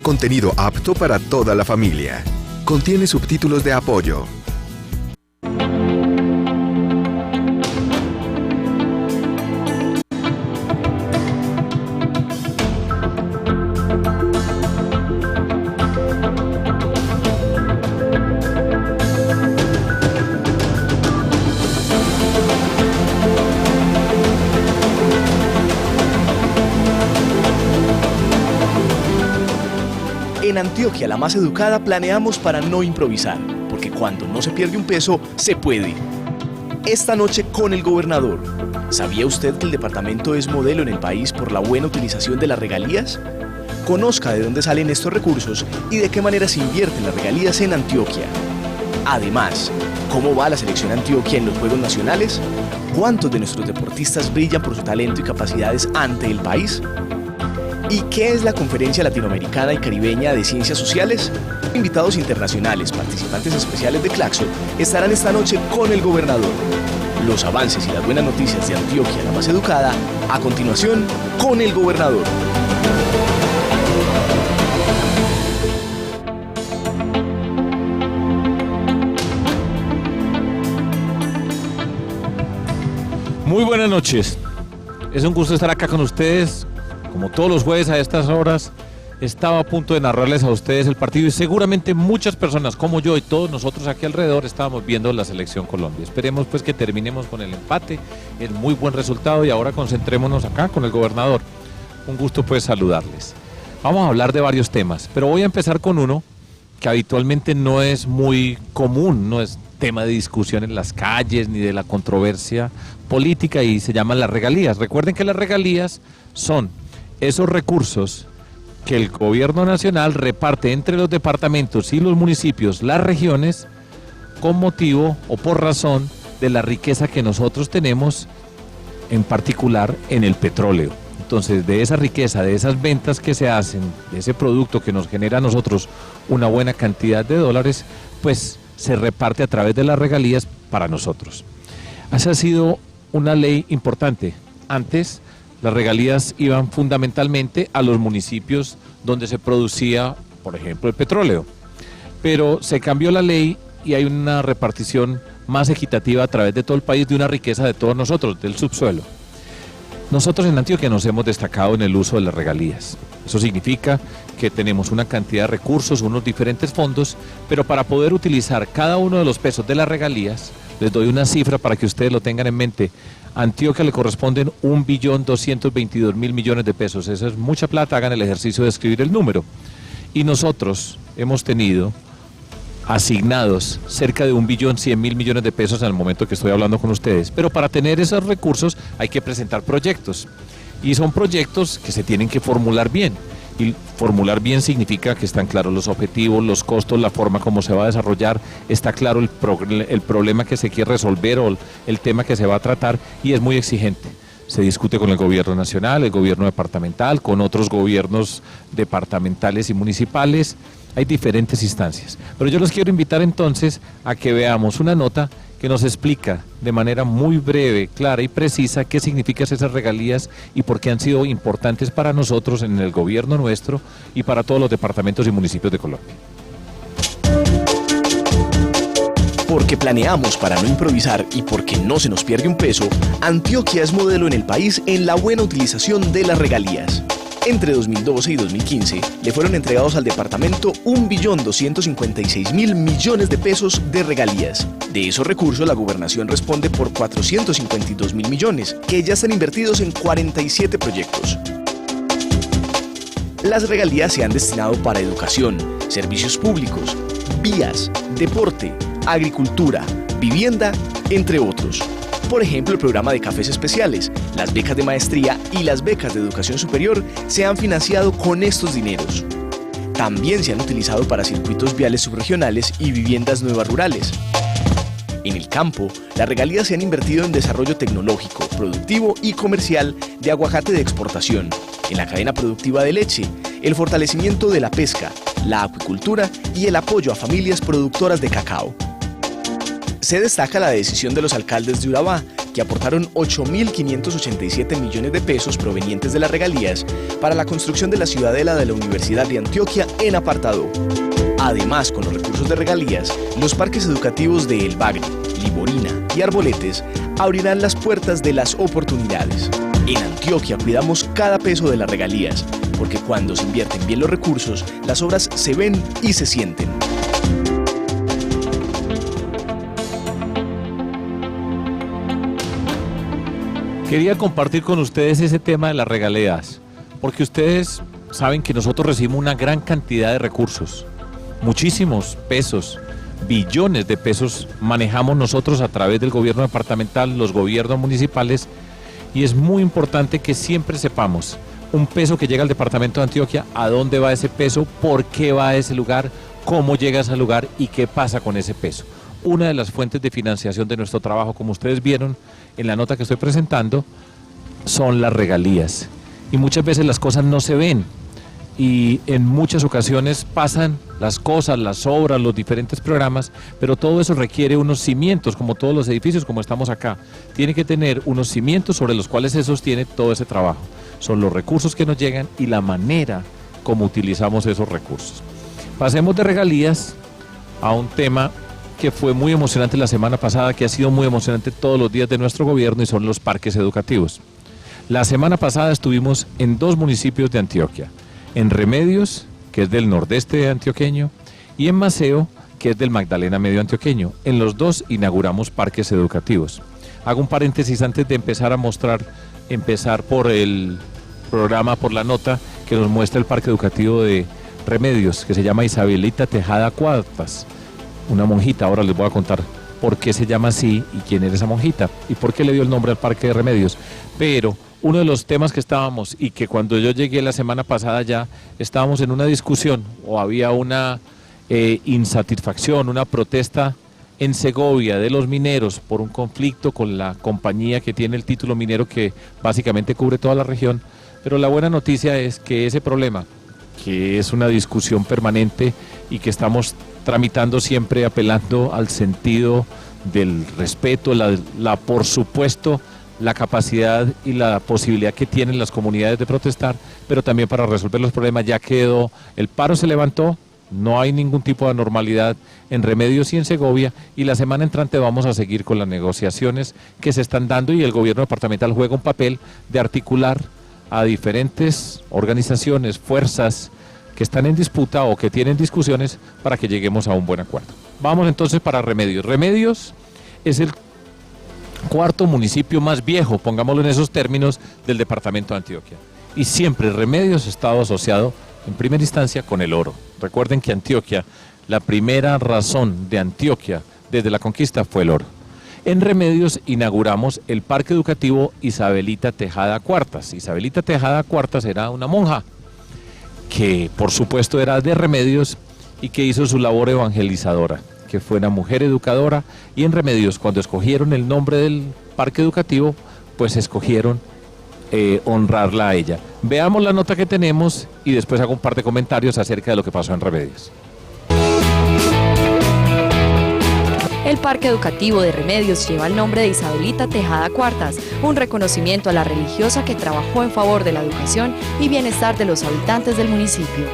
Contenido apto para toda la familia. Contiene subtítulos de apoyo. En Antioquia, la más educada, planeamos para no improvisar, porque cuando no se pierde un peso, se puede. Esta noche con el gobernador. ¿Sabía usted que el departamento es modelo en el país por la buena utilización de las regalías? Conozca de dónde salen estos recursos y de qué manera se invierten las regalías en Antioquia. Además, ¿cómo va la selección Antioquia en los Juegos Nacionales? ¿Cuántos de nuestros deportistas brillan por su talento y capacidades ante el país? ¿Y qué es la Conferencia Latinoamericana y Caribeña de Ciencias Sociales? Invitados internacionales, participantes especiales de Claxo, estarán esta noche con el gobernador. Los avances y las buenas noticias de Antioquia, la más educada, a continuación, con el gobernador. Muy buenas noches. Es un gusto estar acá con ustedes. Como todos los jueves a estas horas, estaba a punto de narrarles a ustedes el partido y seguramente muchas personas como yo y todos nosotros aquí alrededor estábamos viendo la selección Colombia. Esperemos pues que terminemos con el empate, el muy buen resultado, y ahora concentrémonos acá con el gobernador. Un gusto pues saludarles. Vamos a hablar de varios temas, pero voy a empezar con uno que habitualmente no es muy común, no es tema de discusión en las calles ni de la controversia política, y se llaman las regalías. Recuerden que las regalías son esos recursos que el gobierno nacional reparte entre los departamentos y los municipios, las regiones, con motivo o por razón de la riqueza que nosotros tenemos, en particular en el petróleo. Entonces, de esa riqueza, de esas ventas que se hacen, de ese producto que nos genera a nosotros una buena cantidad de dólares, pues se reparte a través de las regalías para nosotros. Esa ha sido una ley importante. Antes, las regalías iban fundamentalmente a los municipios donde se producía, por ejemplo, el petróleo. Pero se cambió la ley y hay una repartición más equitativa a través de todo el país de una riqueza de todos nosotros, del subsuelo. Nosotros en Antioquia nos hemos destacado en el uso de las regalías. Eso significa que tenemos una cantidad de recursos, unos diferentes fondos, pero para poder utilizar cada uno de los pesos de las regalías, les doy una cifra para que ustedes lo tengan en mente. A Antioquia le corresponden 1.222.000 millones de pesos. Eso es mucha plata, hagan el ejercicio de escribir el número. Y nosotros hemos tenido asignados cerca de 1.100.000 millones de pesos al momento que estoy hablando con ustedes. Pero para tener esos recursos hay que presentar proyectos. Y son proyectos que se tienen que formular bien. Y formular bien significa que están claros los objetivos, los costos, la forma como se va a desarrollar, está claro el problema que se quiere resolver o el tema que se va a tratar, y es muy exigente. Se discute con el gobierno nacional, el gobierno departamental, con otros gobiernos departamentales y municipales. Hay diferentes instancias. Pero yo los quiero invitar entonces a que veamos una nota que nos explica de manera muy breve, clara y precisa qué significan esas regalías y por qué han sido importantes para nosotros en el gobierno nuestro y para todos los departamentos y municipios de Colombia. Porque planeamos para no improvisar y porque no se nos pierde un peso, Antioquia es modelo en el país en la buena utilización de las regalías. Entre 2012 y 2015 le fueron entregados al departamento 1.256.000 millones de pesos de regalías. De esos recursos, la gobernación responde por 452.000 millones, que ya están invertidos en 47 proyectos. Las regalías se han destinado para educación, servicios públicos, vías, deporte, agricultura, vivienda, entre otros. Por ejemplo, el programa de cafés especiales, las becas de maestría y las becas de educación superior se han financiado con estos dineros. También se han utilizado para circuitos viales subregionales y viviendas nuevas rurales. En el campo, las regalías se han invertido en desarrollo tecnológico, productivo y comercial de aguacate de exportación, en la cadena productiva de leche, el fortalecimiento de la pesca, la acuicultura y el apoyo a familias productoras de cacao. Se destaca la decisión de los alcaldes de Urabá, que aportaron 8.587 millones de pesos provenientes de las regalías para la construcción de la ciudadela de la Universidad de Antioquia en Apartadó. Además, con los recursos de regalías, los parques educativos de El Bagre, Liborina y Arboletes abrirán las puertas de las oportunidades. En Antioquia cuidamos cada peso de las regalías, porque cuando se invierten bien los recursos, las obras se ven y se sienten. Quería compartir con ustedes ese tema de las regalías, porque ustedes saben que nosotros recibimos una gran cantidad de recursos, muchísimos pesos, billones de pesos manejamos nosotros a través del gobierno departamental, los gobiernos municipales, y es muy importante que siempre sepamos un peso que llega al departamento de Antioquia, a dónde va ese peso, por qué va a ese lugar, cómo llega a ese lugar y qué pasa con ese peso. Una de las fuentes de financiación de nuestro trabajo, como ustedes vieron en la nota que estoy presentando, son las regalías. Y muchas veces las cosas no se ven y en muchas ocasiones pasan las cosas, las obras, los diferentes programas, pero todo eso requiere unos cimientos, como todos los edificios, como estamos acá. Tiene que tener unos cimientos sobre los cuales se sostiene todo ese trabajo. Son los recursos que nos llegan y la manera como utilizamos esos recursos. Pasemos de regalías a un tema que fue muy emocionante la semana pasada, que ha sido muy emocionante todos los días de nuestro gobierno, y son los parques educativos. La semana pasada estuvimos en 2 municipios de Antioquia, en Remedios, que es del nordeste antioqueño, y en Maceo, que es del Magdalena Medio antioqueño. En los 2 inauguramos parques educativos. Hago un paréntesis antes de empezar por el programa, por la nota que nos muestra el parque educativo de Remedios, que se llama Isabelita Tejada Cuartas, una monjita. Ahora les voy a contar por qué se llama así y quién era esa monjita y por qué le dio el nombre al Parque de Remedios. Pero uno de los temas que estábamos, y que cuando yo llegué la semana pasada ya estábamos en una discusión o había una insatisfacción, una protesta en Segovia de los mineros por un conflicto con la compañía que tiene el título minero que básicamente cubre toda la región. Pero la buena noticia es que ese problema, que es una discusión permanente y que estamos tramitando siempre apelando al sentido del respeto, por supuesto, la capacidad y la posibilidad que tienen las comunidades de protestar, pero también para resolver los problemas. Ya quedó, el paro se levantó, no hay ningún tipo de anormalidad en Remedios y en Segovia, y la semana entrante vamos a seguir con las negociaciones que se están dando, y el gobierno departamental juega un papel de articular a diferentes organizaciones, fuerzas que están en disputa o que tienen discusiones para que lleguemos a un buen acuerdo. Vamos entonces para Remedios. Remedios es el 4º municipio más viejo, pongámoslo en esos términos, del departamento de Antioquia. Y siempre Remedios ha estado asociado en primera instancia con el oro. Recuerden que Antioquia, la primera razón de Antioquia desde la conquista fue el oro. En Remedios inauguramos el Parque Educativo Isabelita Tejada Cuartas. Isabelita Tejada Cuartas era una monja que por supuesto era de Remedios y que hizo su labor evangelizadora, que fue una mujer educadora, y en Remedios, cuando escogieron el nombre del parque educativo, pues escogieron honrarla a ella. Veamos la nota que tenemos y después hago un par de comentarios acerca de lo que pasó en Remedios. El Parque Educativo de Remedios lleva el nombre de Isabelita Tejada Cuartas, un reconocimiento a la religiosa que trabajó en favor de la educación y bienestar de los habitantes del municipio.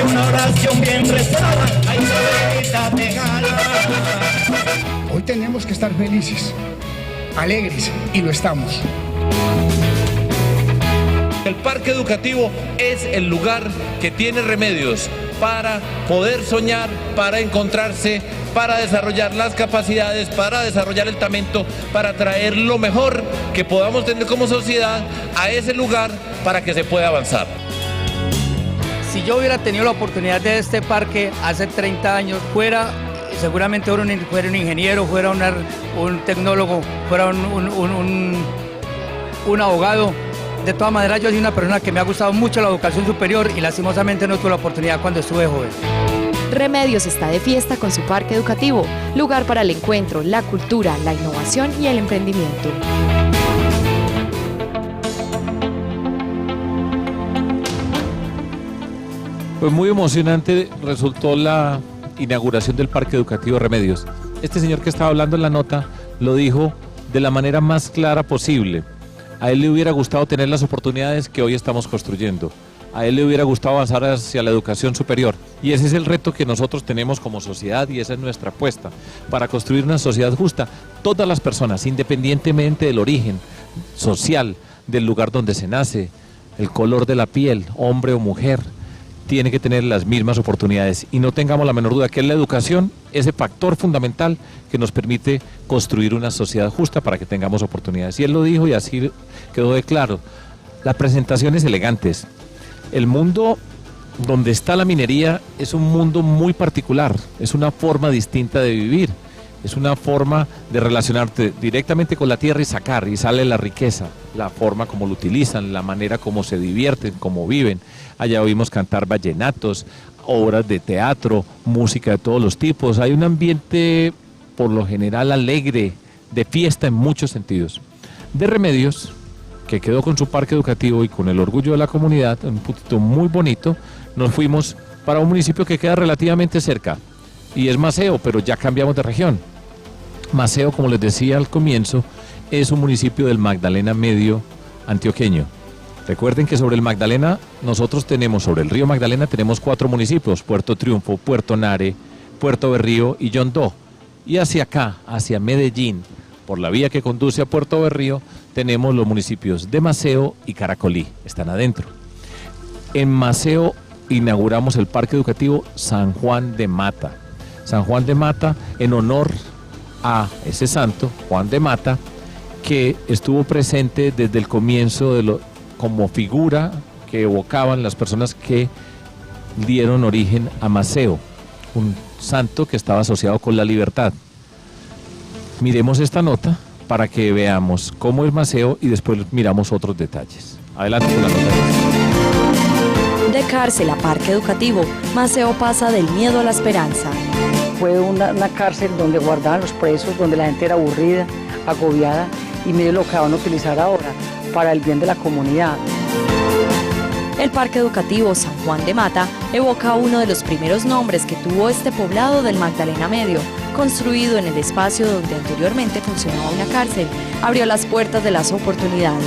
Una oración bien rezada a Isabelita Tejada. Hoy tenemos que estar felices, alegres, y lo estamos. El parque educativo es el lugar que tiene Remedios para poder soñar, para encontrarse, para desarrollar las capacidades, para desarrollar el talento, para traer lo mejor que podamos tener como sociedad a ese lugar para que se pueda avanzar. Si yo hubiera tenido la oportunidad de este parque hace 30 años, seguramente fuera un ingeniero, fuera un tecnólogo, fuera un abogado. De todas maneras, yo soy una persona que me ha gustado mucho la educación superior y lastimosamente no tuve la oportunidad cuando estuve joven. Remedios está de fiesta con su parque educativo, lugar para el encuentro, la cultura, la innovación y el emprendimiento. Pues muy emocionante resultó la inauguración del Parque Educativo Remedios. Este señor que estaba hablando en la nota lo dijo de la manera más clara posible. A él le hubiera gustado tener las oportunidades que hoy estamos construyendo. a él le hubiera gustado avanzar hacia la educación superior. Y ese es el reto que nosotros tenemos como sociedad y esa es nuestra apuesta para construir una sociedad justa. Todas las personas, independientemente del origen social, del lugar donde se nace, el color de la piel, hombre o mujer, tiene que tener las mismas oportunidades y no tengamos la menor duda que es la educación ese factor fundamental que nos permite construir una sociedad justa para que tengamos oportunidades. Y él lo dijo y así quedó de claro. Las presentaciones elegantes. El mundo donde está la minería es un mundo muy particular, es una forma distinta de vivir, es una forma de relacionarte directamente con la tierra y sacar, y sale la riqueza, la forma como lo utilizan, la manera como se divierten, como viven. Allá oímos cantar vallenatos, obras de teatro, música de todos los tipos. Hay un ambiente por lo general alegre, de fiesta en muchos sentidos. De Remedios, que quedó con su parque educativo y con el orgullo de la comunidad, un puntito muy bonito, nos fuimos para un municipio que queda relativamente cerca, y es Maceo, pero ya cambiamos de región. Maceo, como les decía al comienzo, es un municipio del Magdalena Medio antioqueño. Recuerden que sobre el Magdalena, nosotros tenemos, sobre el río Magdalena, tenemos 4 municipios, Puerto Triunfo, Puerto Nare, Puerto Berrío y Yondó. Y hacia acá, hacia Medellín, por la vía que conduce a Puerto Berrío, tenemos los municipios de Maceo y Caracolí, están adentro. En Maceo inauguramos el Parque Educativo San Juan de Mata. San Juan de Mata en honor a ese santo, Juan de Mata, que estuvo presente desde el comienzo como figura que evocaban las personas que dieron origen a Maceo, un santo que estaba asociado con la libertad. Miremos esta nota para que veamos cómo es Maceo y después miramos otros detalles. Adelante con la nota. De cárcel a parque educativo, Maceo pasa del miedo a la esperanza. Fue una cárcel donde guardaban los presos, donde la gente era aburrida, agobiada, y mire lo que van a utilizar ahora para el bien de la comunidad. El Parque Educativo San Juan de Mata evoca uno de los primeros nombres que tuvo este poblado del Magdalena Medio, construido en el espacio donde anteriormente funcionaba una cárcel, abrió las puertas de las oportunidades.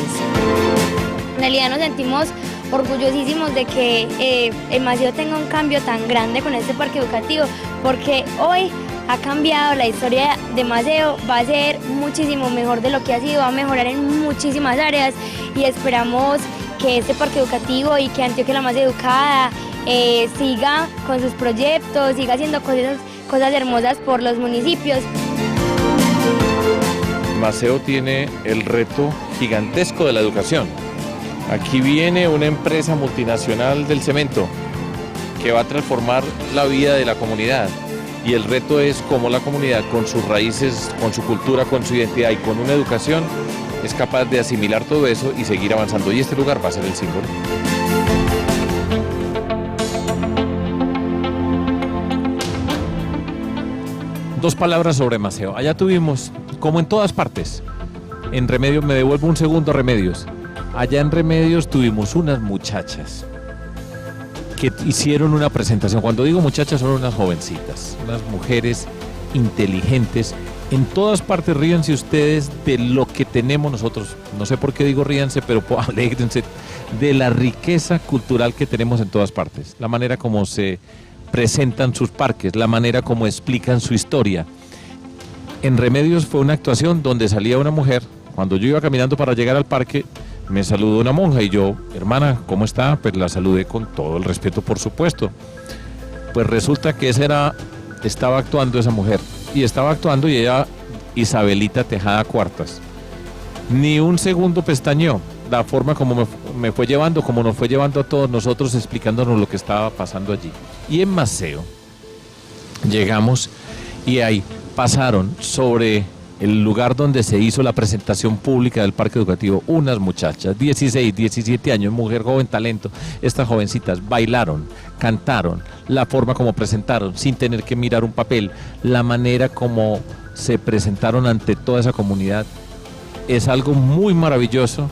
En realidad nos sentimos orgullosísimos de que el Maceo tenga un cambio tan grande con este parque educativo, porque hoy ha cambiado la historia de Maceo, va a ser muchísimo mejor de lo que ha sido, va a mejorar en muchísimas áreas y esperamos que este parque educativo y que Antioquia la Más Educada siga con sus proyectos, siga haciendo cosas hermosas por los municipios. Maceo tiene el reto gigantesco de la educación. Aquí viene una empresa multinacional del cemento que va a transformar la vida de la comunidad y el reto es cómo la comunidad con sus raíces, con su cultura, con su identidad y con una educación es capaz de asimilar todo eso y seguir avanzando y este lugar va a ser el símbolo. Dos palabras sobre Maceo. Allá tuvimos, como en todas partes, en Remedios, me devuelvo un segundo a Remedios. Allá en Remedios tuvimos unas muchachas que hicieron una presentación. Cuando digo muchachas son unas jovencitas, unas mujeres inteligentes. En todas partes ríanse ustedes de lo que tenemos nosotros. No sé por qué digo ríanse, pero alégrense de la riqueza cultural que tenemos en todas partes. La manera como se presentan sus parques, la manera como explican su historia. En Remedios fue una actuación donde salía una mujer. Cuando yo iba caminando para llegar al parque, me saludó una monja y yo, hermana, ¿cómo está? Pues la saludé con todo el respeto, por supuesto. Pues resulta que estaba actuando esa mujer. Y estaba actuando y ella, Isabelita Tejada Cuartas. Ni un segundo pestañeó. La forma como me fue llevando, como nos fue llevando a todos nosotros, explicándonos lo que estaba pasando allí. Y en Maceo llegamos y ahí pasaron sobre el lugar donde se hizo la presentación pública del parque educativo, unas muchachas, 16, 17 años, mujer joven, talento. Estas jovencitas bailaron, cantaron, la forma como presentaron, sin tener que mirar un papel, la manera como se presentaron ante toda esa comunidad, es algo muy maravilloso,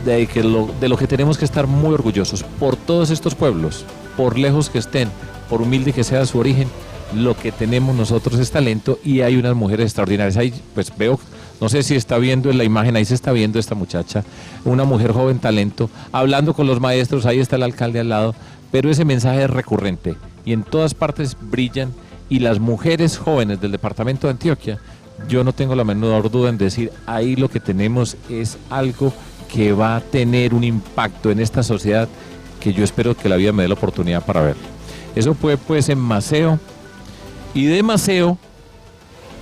de lo que tenemos que estar muy orgullosos por todos estos pueblos, por lejos que estén, por humilde que sea su origen. Lo que tenemos nosotros es talento y hay unas mujeres extraordinarias. Ahí pues veo No sé si está viendo en la imagen, ahí se está viendo esta muchacha, una mujer joven talento, hablando con los maestros, ahí está el alcalde al lado, pero ese mensaje es recurrente y en todas partes brillan, y las mujeres jóvenes del departamento de Antioquia, yo no tengo la menor duda en decir, ahí lo que tenemos es algo que va a tener un impacto en esta sociedad que yo espero que la vida me dé la oportunidad para ver. Eso fue pues en Maceo, y de Maceo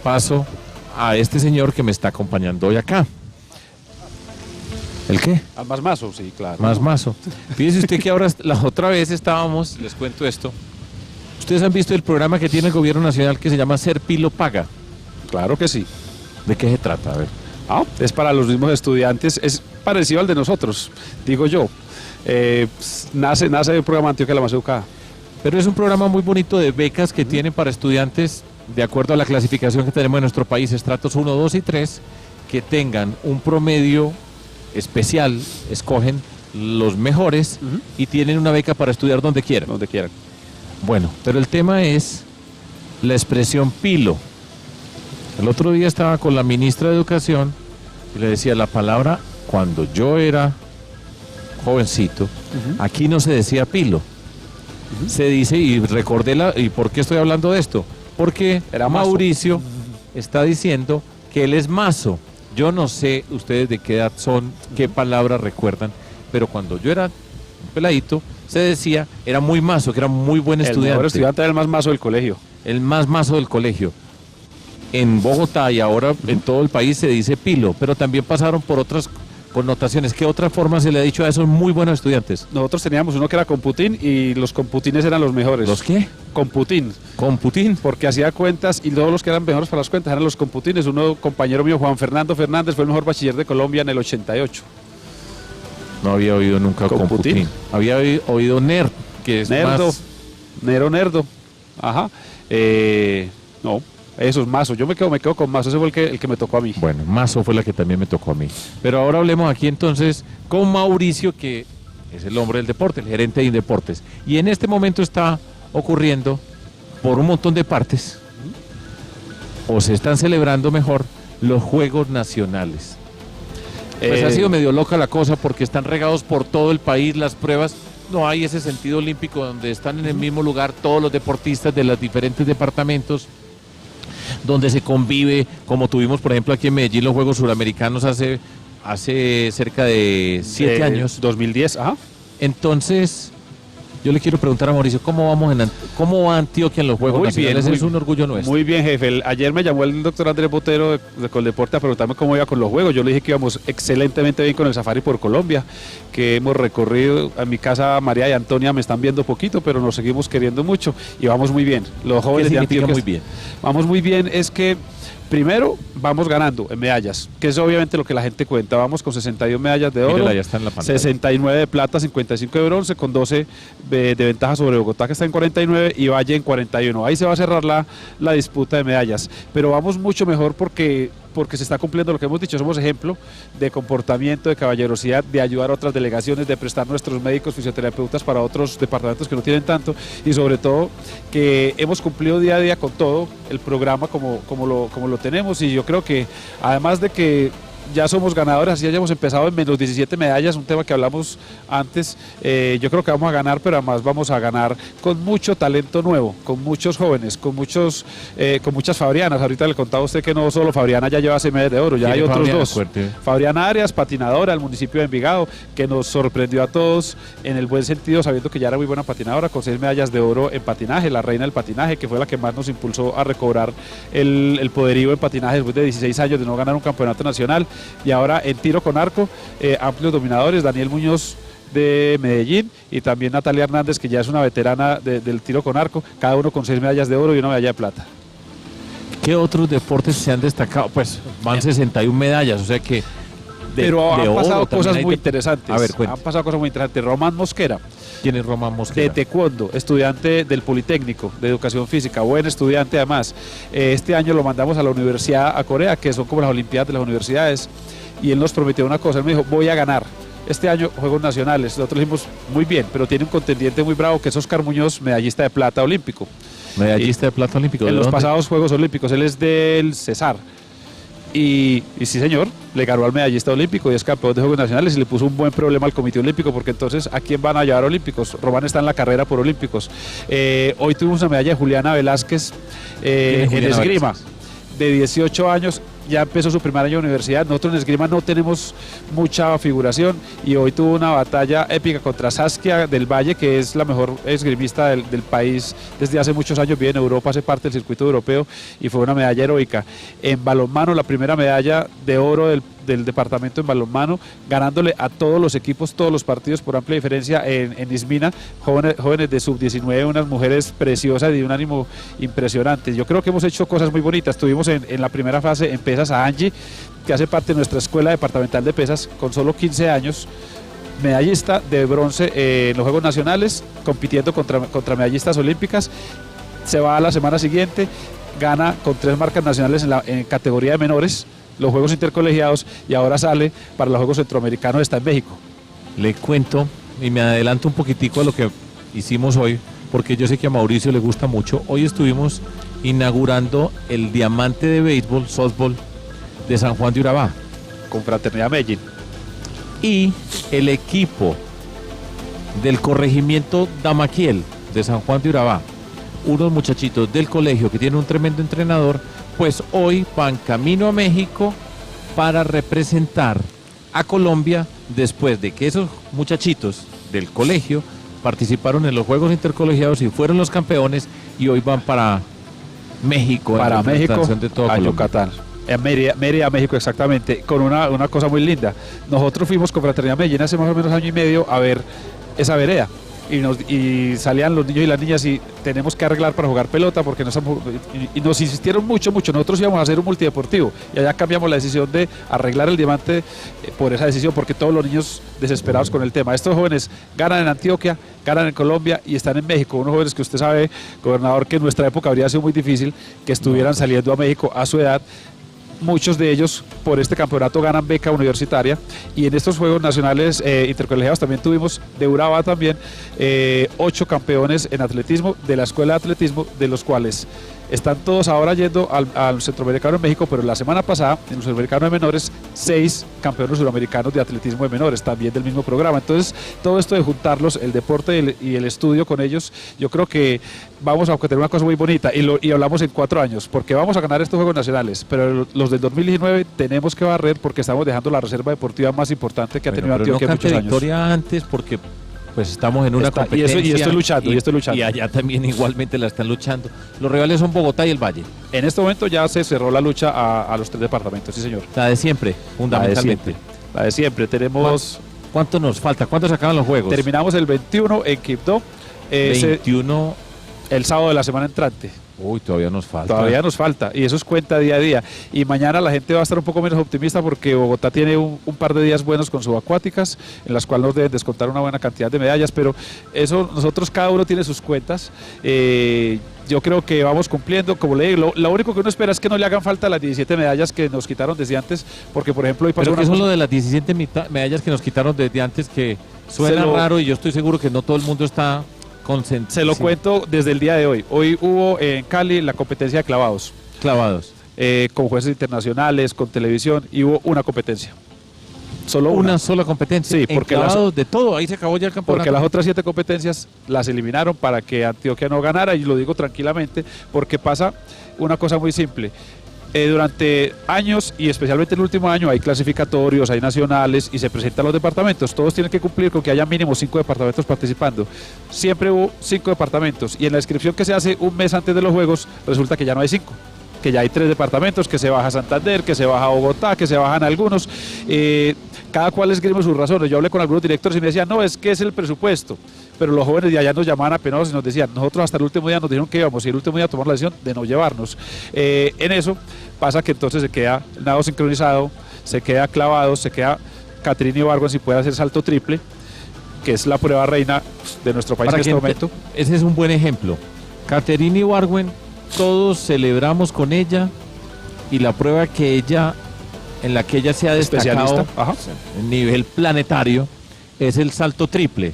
paso a este señor que me está acompañando hoy acá. ¿El qué? Al Más Mazo, sí, claro. Más Mazo. Fíjese usted que ahora, la otra vez estábamos, les cuento esto, ustedes han visto el programa que tiene el gobierno nacional que se llama Ser Pilo Paga. Claro que sí. ¿De qué se trata? A ver. Es para los mismos estudiantes, es parecido al de nosotros, digo yo. Nace del programa Antioquia la Más Educada. Pero es un programa muy bonito de becas que tienen para estudiantes, de acuerdo a la clasificación que tenemos en nuestro país, estratos 1, 2 y 3, que tengan un promedio especial, escogen los mejores y tienen una beca para estudiar donde quieran. Donde quieran. Bueno, pero el tema es la expresión pilo. El otro día estaba con la ministra de Educación y le decía la palabra, cuando yo era jovencito, aquí no se decía pilo. Se dice, y recordé ¿y por qué estoy hablando de esto? Porque era Mauricio está diciendo que él es mazo. Yo no sé ustedes de qué edad son, qué palabras recuerdan, pero cuando yo era un peladito, se decía, era muy mazo, que era muy buen estudiante. El mejor estudiante era el más mazo del colegio. El más mazo del colegio. En Bogotá y ahora en todo el país se dice pilo, pero también pasaron por otras connotaciones. ¿Qué otra forma se le ha dicho a esos muy buenos estudiantes? Nosotros teníamos uno que era computín y los computines eran los mejores. ¿Los qué? Computín. ¿Computín? Porque hacía cuentas y todos los que eran mejores para las cuentas eran los computines. Uno, compañero mío, Juan Fernando Fernández, fue el mejor bachiller de Colombia en el 88. No había oído nunca computín. Había oído nerd, que es nerdo, más... nerdo. Ajá. No, eso es mazo. Yo me quedo con mazo. Ese fue el que me tocó a mí. Bueno, mazo fue la que también me tocó a mí. Pero ahora hablemos aquí entonces con Mauricio, que es el hombre del deporte, el gerente de Indeportes. Y en este momento está ocurriendo por un montón de partes, o se están celebrando mejor, los Juegos Nacionales. Pues ha sido medio loca la cosa porque están regados por todo el país las pruebas. No hay ese sentido olímpico donde están en el mismo lugar todos los deportistas de los diferentes departamentos, donde se convive, como tuvimos por ejemplo aquí en Medellín los Juegos Suramericanos hace cerca de 7 años. 2010, ajá. Entonces, yo le quiero preguntar a Mauricio, ¿cómo va Antioquia en los Juegos Nacionales? Es un orgullo nuestro. Muy bien, jefe. Ayer me llamó el doctor Andrés Botero de Coldeporte a preguntarme cómo iba con los Juegos. Yo le dije que íbamos excelentemente bien con el Safari por Colombia, que hemos recorrido. A mi casa María y Antonia me están viendo poquito, pero nos seguimos queriendo mucho y vamos muy bien. Los jóvenes de Antioquia muy bien. Vamos muy bien, es que primero vamos ganando en medallas, que es obviamente lo que la gente cuenta. Vamos con 61 medallas de oro, ya está en la pantalla. 69 de plata, 55 de bronce, con 12 de ventaja sobre Bogotá, que está en 49, y Valle en 41. Ahí se va a cerrar la disputa de medallas. Pero vamos mucho mejor porque se está cumpliendo lo que hemos dicho. Somos ejemplo de comportamiento, de caballerosidad, de ayudar a otras delegaciones, de prestar nuestros médicos, fisioterapeutas para otros departamentos que no tienen tanto, y sobre todo que hemos cumplido día a día con todo el programa como lo tenemos. Y yo creo que además de que ya somos ganadores, así hayamos empezado en menos 17 medallas, un tema que hablamos antes, yo creo que vamos a ganar, pero además vamos a ganar con mucho talento nuevo, con muchos jóvenes, con muchas Fabrianas. Ahorita le contaba a usted que no solo Fabriana ya lleva 6 medallas de oro, ya hay otros Fabriana, dos. Fabriana Arias, patinadora del municipio de Envigado, que nos sorprendió a todos en el buen sentido, sabiendo que ya era muy buena patinadora, con 6 medallas de oro en patinaje, la reina del patinaje, que fue la que más nos impulsó a recobrar el poderío en patinaje después de 16 años de no ganar un campeonato nacional. Y ahora en tiro con arco, amplios dominadores, Daniel Muñoz de Medellín y también Natalia Hernández, que ya es una veterana del tiro con arco, cada uno con 6 medallas de oro y una medalla de plata. ¿Qué otros deportes se han destacado? Pues van 61 medallas, o sea que... Pero han pasado cosas muy interesantes. A ver, han pasado cosas muy interesantes. Román Mosquera. ¿Quién es Román Mosquera? De taekwondo, estudiante del Politécnico de Educación Física, buen estudiante además. Este año lo mandamos a la universidad, a Corea, que son como las olimpiadas de las universidades, y él nos prometió una cosa, él me dijo, voy a ganar este año Juegos Nacionales. Nosotros le dijimos, muy bien, pero tiene un contendiente muy bravo, que es Oscar Muñoz, medallista de plata olímpico. Medallista de plata olímpico. En los pasados Juegos Olímpicos, él es del Cesar. Y sí, señor, le ganó al medallista olímpico y es campeón de Juegos Nacionales y le puso un buen problema al Comité Olímpico, porque entonces, ¿a quién van a llevar olímpicos? Román está en la carrera por olímpicos. Hoy tuvimos una medalla de Juliana Velázquez en esgrima, de 18 años. Ya empezó su primer año de universidad. Nosotros en esgrima no tenemos mucha figuración y hoy tuvo una batalla épica contra Saskia del Valle, que es la mejor esgrimista del país desde hace muchos años, vive en Europa, hace parte del circuito europeo y fue una medalla heroica. En balonmano, la primera medalla de oro del departamento en balonmano, ganándole a todos los equipos, todos los partidos por amplia diferencia en Ismina, jóvenes de sub-19, unas mujeres preciosas y de un ánimo impresionante. Yo creo que hemos hecho cosas muy bonitas. Tuvimos en la primera fase en pesas a Angie, que hace parte de nuestra escuela departamental de pesas, con solo 15 años, medallista de bronce en los Juegos Nacionales, compitiendo contra medallistas olímpicas. Se va a la semana siguiente, gana con 3 marcas nacionales en categoría de menores, los Juegos Intercolegiados, y ahora sale para los Juegos Centroamericanos, está en México. Le cuento y me adelanto un poquitico a lo que hicimos hoy, porque yo sé que a Mauricio le gusta mucho. Hoy estuvimos inaugurando el diamante de béisbol, softball, de San Juan de Urabá. Con Fraternidad Medellín. Y el equipo del corregimiento Damaquiel de San Juan de Urabá, unos muchachitos del colegio que tienen un tremendo entrenador, pues hoy van camino a México para representar a Colombia después de que esos muchachitos del colegio participaron en los Juegos Intercolegiados y fueron los campeones, y hoy van para México. Para México, de todo a Colombia. Yucatán. En Mérida, México, exactamente, con una cosa muy linda. Nosotros fuimos con Fraternidad Medellín hace más o menos año y medio a ver esa vereda. Y salían los niños y las niñas y tenemos que arreglar para jugar pelota porque nos insistieron mucho. Nosotros íbamos a hacer un multideportivo y allá cambiamos la decisión de arreglar el diamante por esa decisión, porque todos los niños desesperados con el tema. Estos jóvenes ganan en Antioquia, ganan en Colombia y están en México. Unos jóvenes que usted sabe, gobernador, que en nuestra época habría sido muy difícil que estuvieran saliendo a México a su edad. Muchos de ellos por este campeonato ganan beca universitaria, y en estos Juegos Nacionales Intercolegiados también tuvimos de Urabá también 8 campeones en atletismo de la Escuela de Atletismo, de los cuales están todos ahora yendo al Centroamericano en México, pero la semana pasada en el Sudamericano de Menores 6 campeones suramericanos de atletismo de menores, también del mismo programa. Entonces todo esto de juntarlos, el deporte y el estudio con ellos, yo creo que vamos a tener una cosa muy bonita, y hablamos en 4 años, porque vamos a ganar estos Juegos Nacionales, pero los del 2019 tenemos que barrer porque estamos dejando la reserva deportiva más importante que ha tenido Antioquia en muchos años. Victoria antes, porque pues estamos en una competencia. Y estoy luchando. Y allá también igualmente la están luchando. Los rivales son Bogotá y el Valle. En este momento ya se cerró la lucha a los 3 departamentos, sí señor. La de siempre, fundamentalmente. La de siempre. Tenemos... ¿Cuánto nos falta? ¿Cuánto se acaban los juegos? Terminamos el 21 en Quibdó. 21... El sábado de la semana entrante. Uy, todavía nos falta. Todavía nos falta, y eso es cuenta día a día. Y mañana la gente va a estar un poco menos optimista porque Bogotá tiene un par de días buenos con subacuáticas, en las cuales nos deben descontar una buena cantidad de medallas, pero eso nosotros cada uno tiene sus cuentas. Yo creo que vamos cumpliendo, como le digo, lo único que uno espera es que no le hagan falta las 17 medallas que nos quitaron desde antes, porque por ejemplo hoy pasó. Pero que son lo de las 17 medallas que nos quitaron desde antes, que suena raro, y yo estoy seguro que no todo el mundo está... Se lo cuento desde el día de hoy. Hoy hubo en Cali la competencia de clavados. Con jueces internacionales, con televisión, y hubo una competencia. Solo una sola competencia. Sí, porque de todo, ahí se acabó ya el campeonato. Porque las otras 7 competencias las eliminaron para que Antioquia no ganara, y lo digo tranquilamente, porque pasa una cosa muy simple. Durante años, y especialmente el último año, hay clasificatorios, hay nacionales y se presentan los departamentos. Todos tienen que cumplir con que haya mínimo 5 departamentos participando. Siempre hubo 5 departamentos, y en la inscripción que se hace un mes antes de los Juegos resulta que ya no hay 5, que ya hay 3 departamentos, que se baja Santander, que se baja Bogotá, que se bajan algunos. Cada cual esgrime sus razones. Yo hablé con algunos directores y me decían, no, es que es el presupuesto. Pero los jóvenes de allá nos llamaban apenados y nos decían, nosotros hasta el último día nos dijeron que íbamos, y el último día tomamos la decisión de no llevarnos. En eso pasa que entonces se queda nado sincronizado, se queda clavado, se queda Caterina Ibargüen si puede hacer salto triple, que es la prueba reina de nuestro país en este momento. Ese es un buen ejemplo. Caterina Ibargüen, todos celebramos con ella, y la prueba en la que ella se ha destacado a nivel planetario es el salto triple.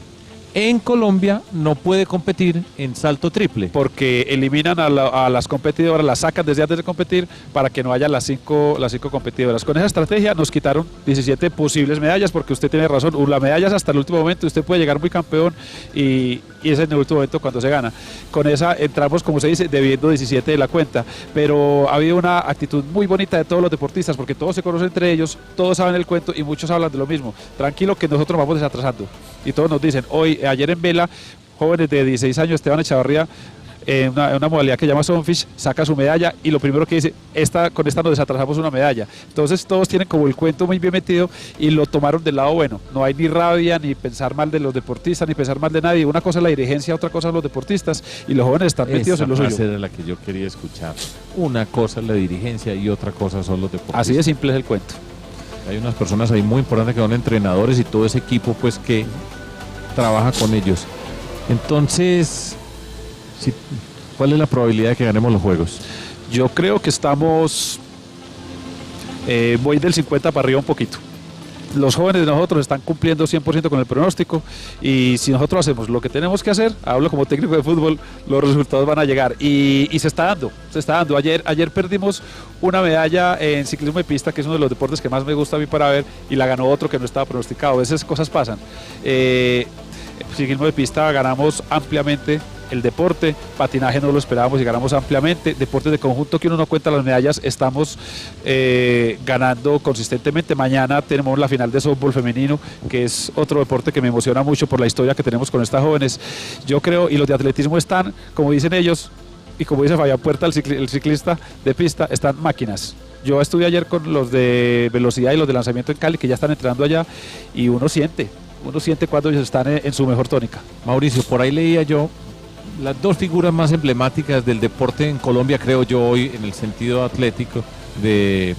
en Colombia no puede competir en salto triple. Porque eliminan a las competidoras, las sacan desde antes de competir para que no haya las cinco competidoras. Con esa estrategia nos quitaron 17 posibles medallas, porque usted tiene razón, la medalla es hasta el último momento, usted puede llegar muy campeón y es en el último momento cuando se gana. Con esa entramos, como se dice, debiendo 17 de la cuenta, pero ha habido una actitud muy bonita de todos los deportistas, porque todos se conocen entre ellos, todos saben el cuento y muchos hablan de lo mismo. Tranquilo que nosotros vamos desatrasando. Y todos nos dicen, ayer en vela, jóvenes de 16 años, Esteban Echavarría, en una modalidad que llama Stonefish, saca su medalla y lo primero que dice, con esta nos desatrasamos una medalla. Entonces todos tienen como el cuento muy bien metido y lo tomaron del lado bueno. No hay ni rabia, ni pensar mal de los deportistas, ni pensar mal de nadie. Una cosa es la dirigencia, otra cosa son los deportistas, y los jóvenes están metidos en lo suyo. Esa era la que yo quería escuchar. Una cosa es la dirigencia y otra cosa son los deportistas. Así de simple es el cuento. Hay unas personas ahí muy importantes que son entrenadores y todo ese equipo pues que trabaja con ellos. Entonces, ¿cuál es la probabilidad de que ganemos los juegos? Yo creo que estamos, voy del 50 para arriba un poquito. Los jóvenes de nosotros están cumpliendo 100% con el pronóstico, y si nosotros hacemos lo que tenemos que hacer, hablo como técnico de fútbol, los resultados van a llegar y se está dando. Ayer perdimos una medalla en ciclismo de pista, que es uno de los deportes que más me gusta a mí para ver, y la ganó otro que no estaba pronosticado. Esas cosas pasan. Ciclismo de pista ganamos ampliamente el deporte, patinaje no lo esperábamos y ganamos ampliamente. Deportes de conjunto que uno no cuenta las medallas, estamos ganando consistentemente. Mañana tenemos la final de softball femenino, que es otro deporte que me emociona mucho por la historia que tenemos con estas jóvenes. Yo creo, y los de atletismo están, como dicen ellos, y como dice Fabián Puerta, el ciclista de pista, están máquinas. Yo estuve ayer con los de velocidad y los de lanzamiento en Cali, que ya están entrenando allá, y uno siente cuando ellos están en su mejor tónica. Mauricio, por ahí leía yo las dos figuras más emblemáticas del deporte en Colombia, creo yo hoy, en el sentido atlético, de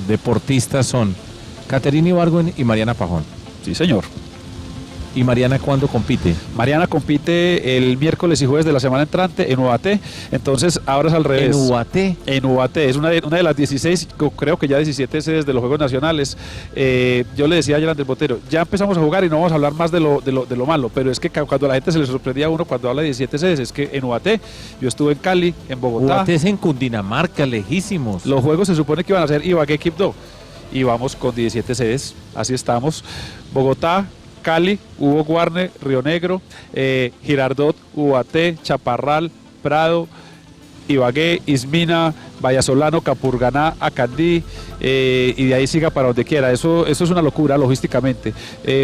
deportistas son Caterina Ibargüen y Mariana Pajón. Sí, señor. ¿Y Mariana cuándo compite? Mariana compite el miércoles y jueves de la semana entrante en UAT, entonces ahora es al revés. ¿En UAT? En UAT, es una de las 16, creo que ya 17 sedes de los Juegos Nacionales. Yo le decía ayer a Andrés Botero, ya empezamos a jugar y no vamos a hablar más de lo malo, pero es que cuando a la gente se le sorprendía a uno cuando habla de 17 sedes, es que en UAT, yo estuve en Cali, en Bogotá. UAT es en Cundinamarca, lejísimos. Los Juegos se supone que iban a ser Ibagué, Quibdó, y vamos con 17 sedes, así estamos. Bogotá, Cali, Hugo Guarne, Río Negro, Girardot, Ubaté, Chaparral, Prado, Ibagué, Ismina, Vallasolano, Capurganá, Acandí, y de ahí siga para donde quiera. Eso es una locura logísticamente.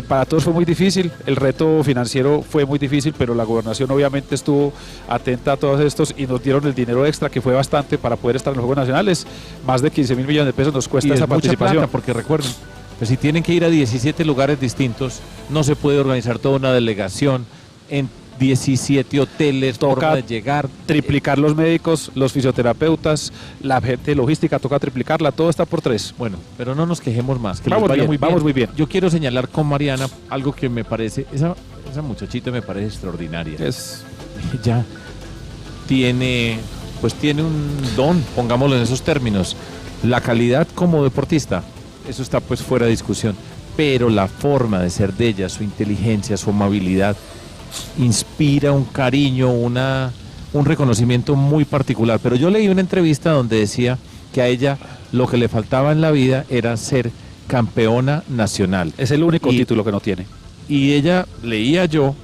Para todos fue muy difícil, el reto financiero fue muy difícil, pero la gobernación obviamente estuvo atenta a todos estos y nos dieron el dinero extra, que fue bastante para poder estar en los Juegos Nacionales. Más de 15.000 millones de pesos nos cuesta esa participación. Plata, porque recuerden, pues si tienen que ir a 17 lugares distintos, no se puede organizar toda una delegación en 17 hoteles, toca de llegar, triplicar los médicos, los fisioterapeutas, la gente logística, toca triplicarla, todo está por 3. Bueno, pero no nos quejemos más, que vamos muy bien. Yo quiero señalar con Mariana algo que me parece, esa muchachita me parece extraordinaria. Ella tiene un don, pongámoslo en esos términos. La calidad como deportista, eso está pues fuera de discusión, pero la forma de ser de ella, su inteligencia, su amabilidad, inspira un cariño, un reconocimiento muy particular. Pero yo leí una entrevista donde decía que a ella lo que le faltaba en la vida era ser campeona nacional. Es el único título que no tiene. Y ella, leía yo,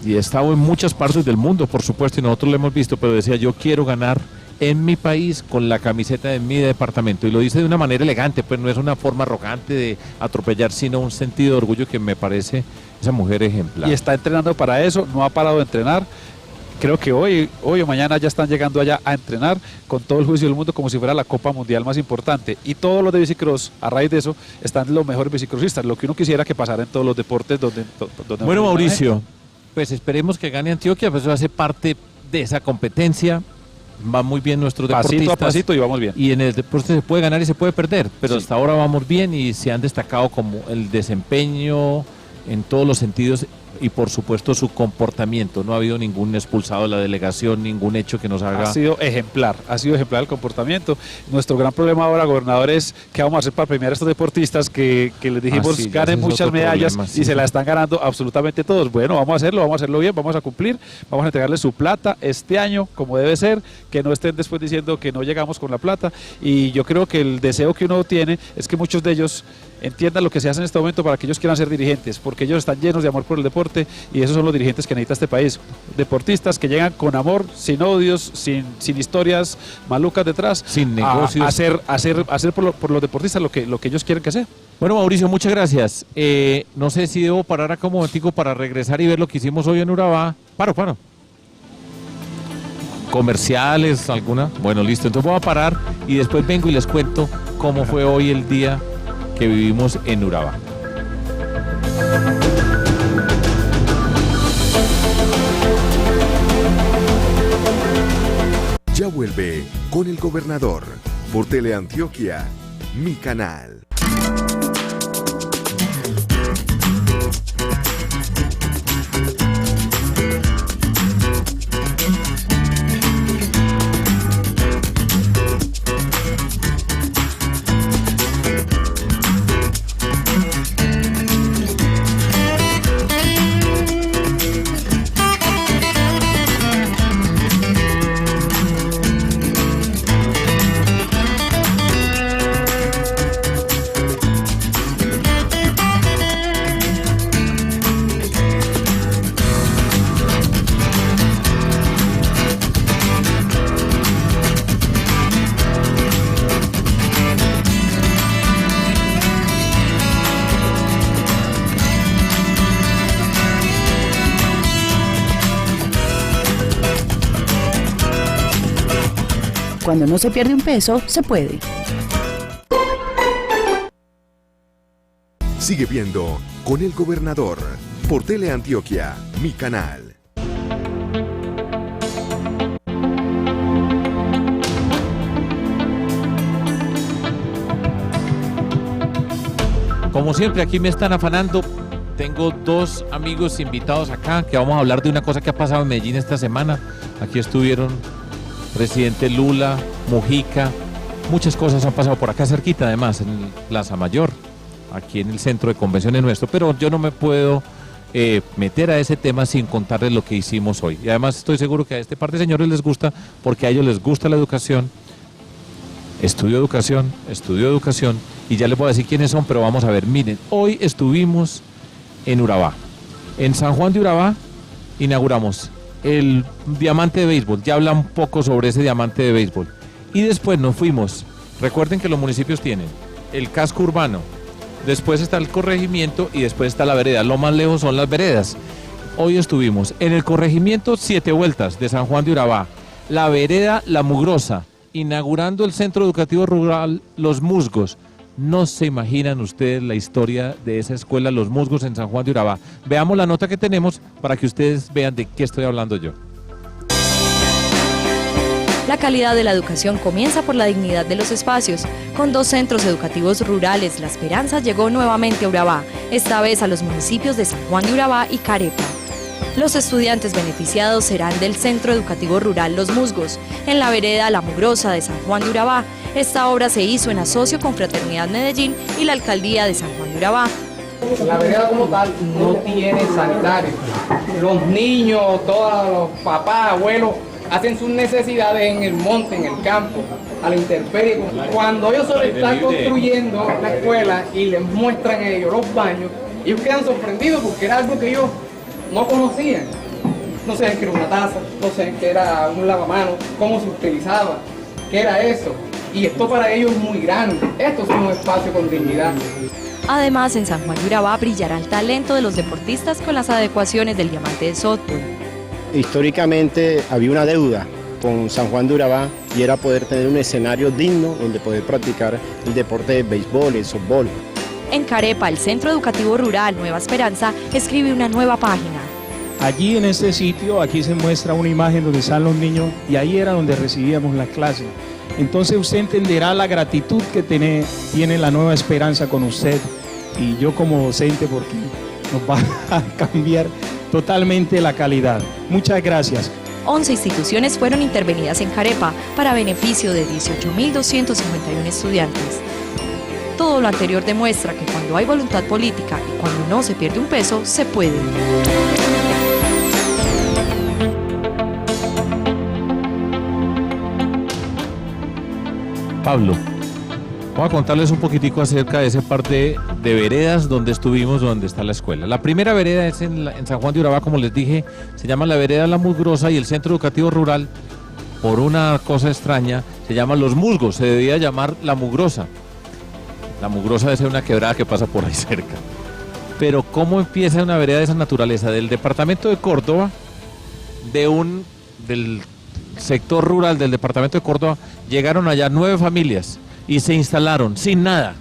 y he estado en muchas partes del mundo, por supuesto, y nosotros lo hemos visto, pero decía, yo quiero ganar en mi país con la camiseta de mi departamento, y lo dice de una manera elegante, pues no es una forma arrogante de atropellar, sino un sentido de orgullo que me parece esa mujer ejemplar. Y está entrenando para eso, no ha parado de entrenar. Creo que hoy o mañana ya están llegando allá a entrenar con todo el juicio del mundo, como si fuera la Copa Mundial más importante. Y todos los de bicicross, a raíz de eso, están los mejores bicicrossistas, lo que uno quisiera que pasara en todos los deportes donde bueno, Mauricio, pues esperemos que gane Antioquia, pues eso hace parte de esa competencia. Va muy bien nuestros deportistas. Pasito a pasito y vamos bien. Y en el deporte se puede ganar y se puede perder, pero hasta ahora vamos bien y se han destacado como el desempeño en todos los sentidos y por supuesto su comportamiento. No ha habido ningún expulsado de la delegación, ningún hecho que nos haga... Ha sido ejemplar el comportamiento. Nuestro gran problema ahora, gobernador, es qué vamos a hacer para premiar a estos deportistas que les dijimos sí, ganen muchas medallas problema, sí. Y se la están ganando absolutamente todos. Bueno, vamos a hacerlo bien, vamos a cumplir, vamos a entregarles su plata este año como debe ser, que no estén después diciendo que no llegamos con la plata. Y yo creo que el deseo que uno tiene es que muchos de ellos entiendan lo que se hace en este momento para que ellos quieran ser dirigentes, porque ellos están llenos de amor por el deporte y esos son los dirigentes que necesita este país. Deportistas que llegan con amor, sin odios, sin historias malucas detrás, sin negocios, a hacer por los deportistas lo que ellos quieren que sea. Bueno, Mauricio, muchas gracias. No sé si debo parar acá un momentico para regresar y ver lo que hicimos hoy en Urabá. Paro. ¿Comerciales, alguna? Bueno, listo, entonces voy a parar y después vengo y les cuento cómo fue hoy el día que vivimos en Urabá. Ya vuelve Con el Gobernador por Teleantioquia, mi canal. Cuando no se pierde un peso, se puede. Sigue viendo Con el Gobernador por Teleantioquia, mi canal. Como siempre, aquí me están afanando. Tengo dos amigos invitados acá que vamos a hablar de una cosa que ha pasado en Medellín esta semana. Aquí estuvieron presidente Lula, Mujica, muchas cosas han pasado por acá cerquita, además, en Plaza Mayor, aquí en el centro de convenciones nuestro, pero yo no me puedo meter a ese tema sin contarles lo que hicimos hoy. Y además estoy seguro que a este par de señores les gusta, porque a ellos les gusta la educación. Estudio educación, y ya les voy a decir quiénes son, pero vamos a ver, miren, hoy estuvimos en Urabá. En San Juan de Urabá inauguramos el diamante de béisbol, ya habla un poco sobre ese diamante de béisbol. Y después nos fuimos, recuerden que los municipios tienen el casco urbano, después está el corregimiento y después está la vereda. Lo más lejos son las veredas. Hoy estuvimos en el corregimiento 7 vueltas de San Juan de Urabá, la vereda La Mugrosa, inaugurando el centro educativo rural Los Musgos. No se imaginan ustedes la historia de esa escuela Los Musgos en San Juan de Urabá. Veamos la nota que tenemos para que ustedes vean de qué estoy hablando yo. La calidad de la educación comienza por la dignidad de los espacios. Con 2 centros educativos rurales, La Esperanza llegó nuevamente a Urabá, esta vez a los municipios de San Juan de Urabá y Carepa. Los estudiantes beneficiados serán del Centro Educativo Rural Los Musgos, en la vereda La Mugrosa de San Juan de Urabá. Esta obra se hizo en asocio con Fraternidad Medellín y la Alcaldía de San Juan de Urabá. La vereda como tal no tiene sanitario. Los niños, todos los papás, abuelos, hacen sus necesidades en el monte, en el campo, a la intemperie. Cuando ellos se están construyendo la escuela y les muestran a ellos los baños, ellos quedan sorprendidos porque era algo que ellos no conocían. No sabían que era una taza, no sabían que era un lavamanos, cómo se utilizaba, qué era eso. Y esto para ellos es muy grande. Esto es un espacio con dignidad. Además, en San Juan de Urabá brillará el talento de los deportistas con las adecuaciones del diamante de softball. Históricamente había una deuda con San Juan de Urabá y era poder tener un escenario digno donde poder practicar el deporte de béisbol, el softball. En Carepa, el Centro Educativo Rural Nueva Esperanza escribe una nueva página. Allí en este sitio, aquí se muestra una imagen donde están los niños y ahí era donde recibíamos la clase. Entonces usted entenderá la gratitud que tiene la Nueva Esperanza con usted y yo como docente porque nos va a cambiar totalmente la calidad. Muchas gracias. 11 instituciones fueron intervenidas en Carepa para beneficio de 18.251 estudiantes. Todo lo anterior demuestra que cuando hay voluntad política y cuando no se pierde un peso, se puede. Pablo, voy a contarles un poquitico acerca de ese par de veredas donde estuvimos, donde está la escuela. La primera vereda es en San Juan de Urabá, como les dije, se llama la vereda La Mugrosa, y el centro educativo rural, por una cosa extraña, se llama Los Musgos, se debía llamar La Mugrosa. La Mugrosa debe ser una quebrada que pasa por ahí cerca. Pero ¿cómo empieza una vereda de esa naturaleza? Del departamento de Córdoba, del sector rural del departamento de Córdoba, llegaron allá 9 familias y se instalaron sin nada.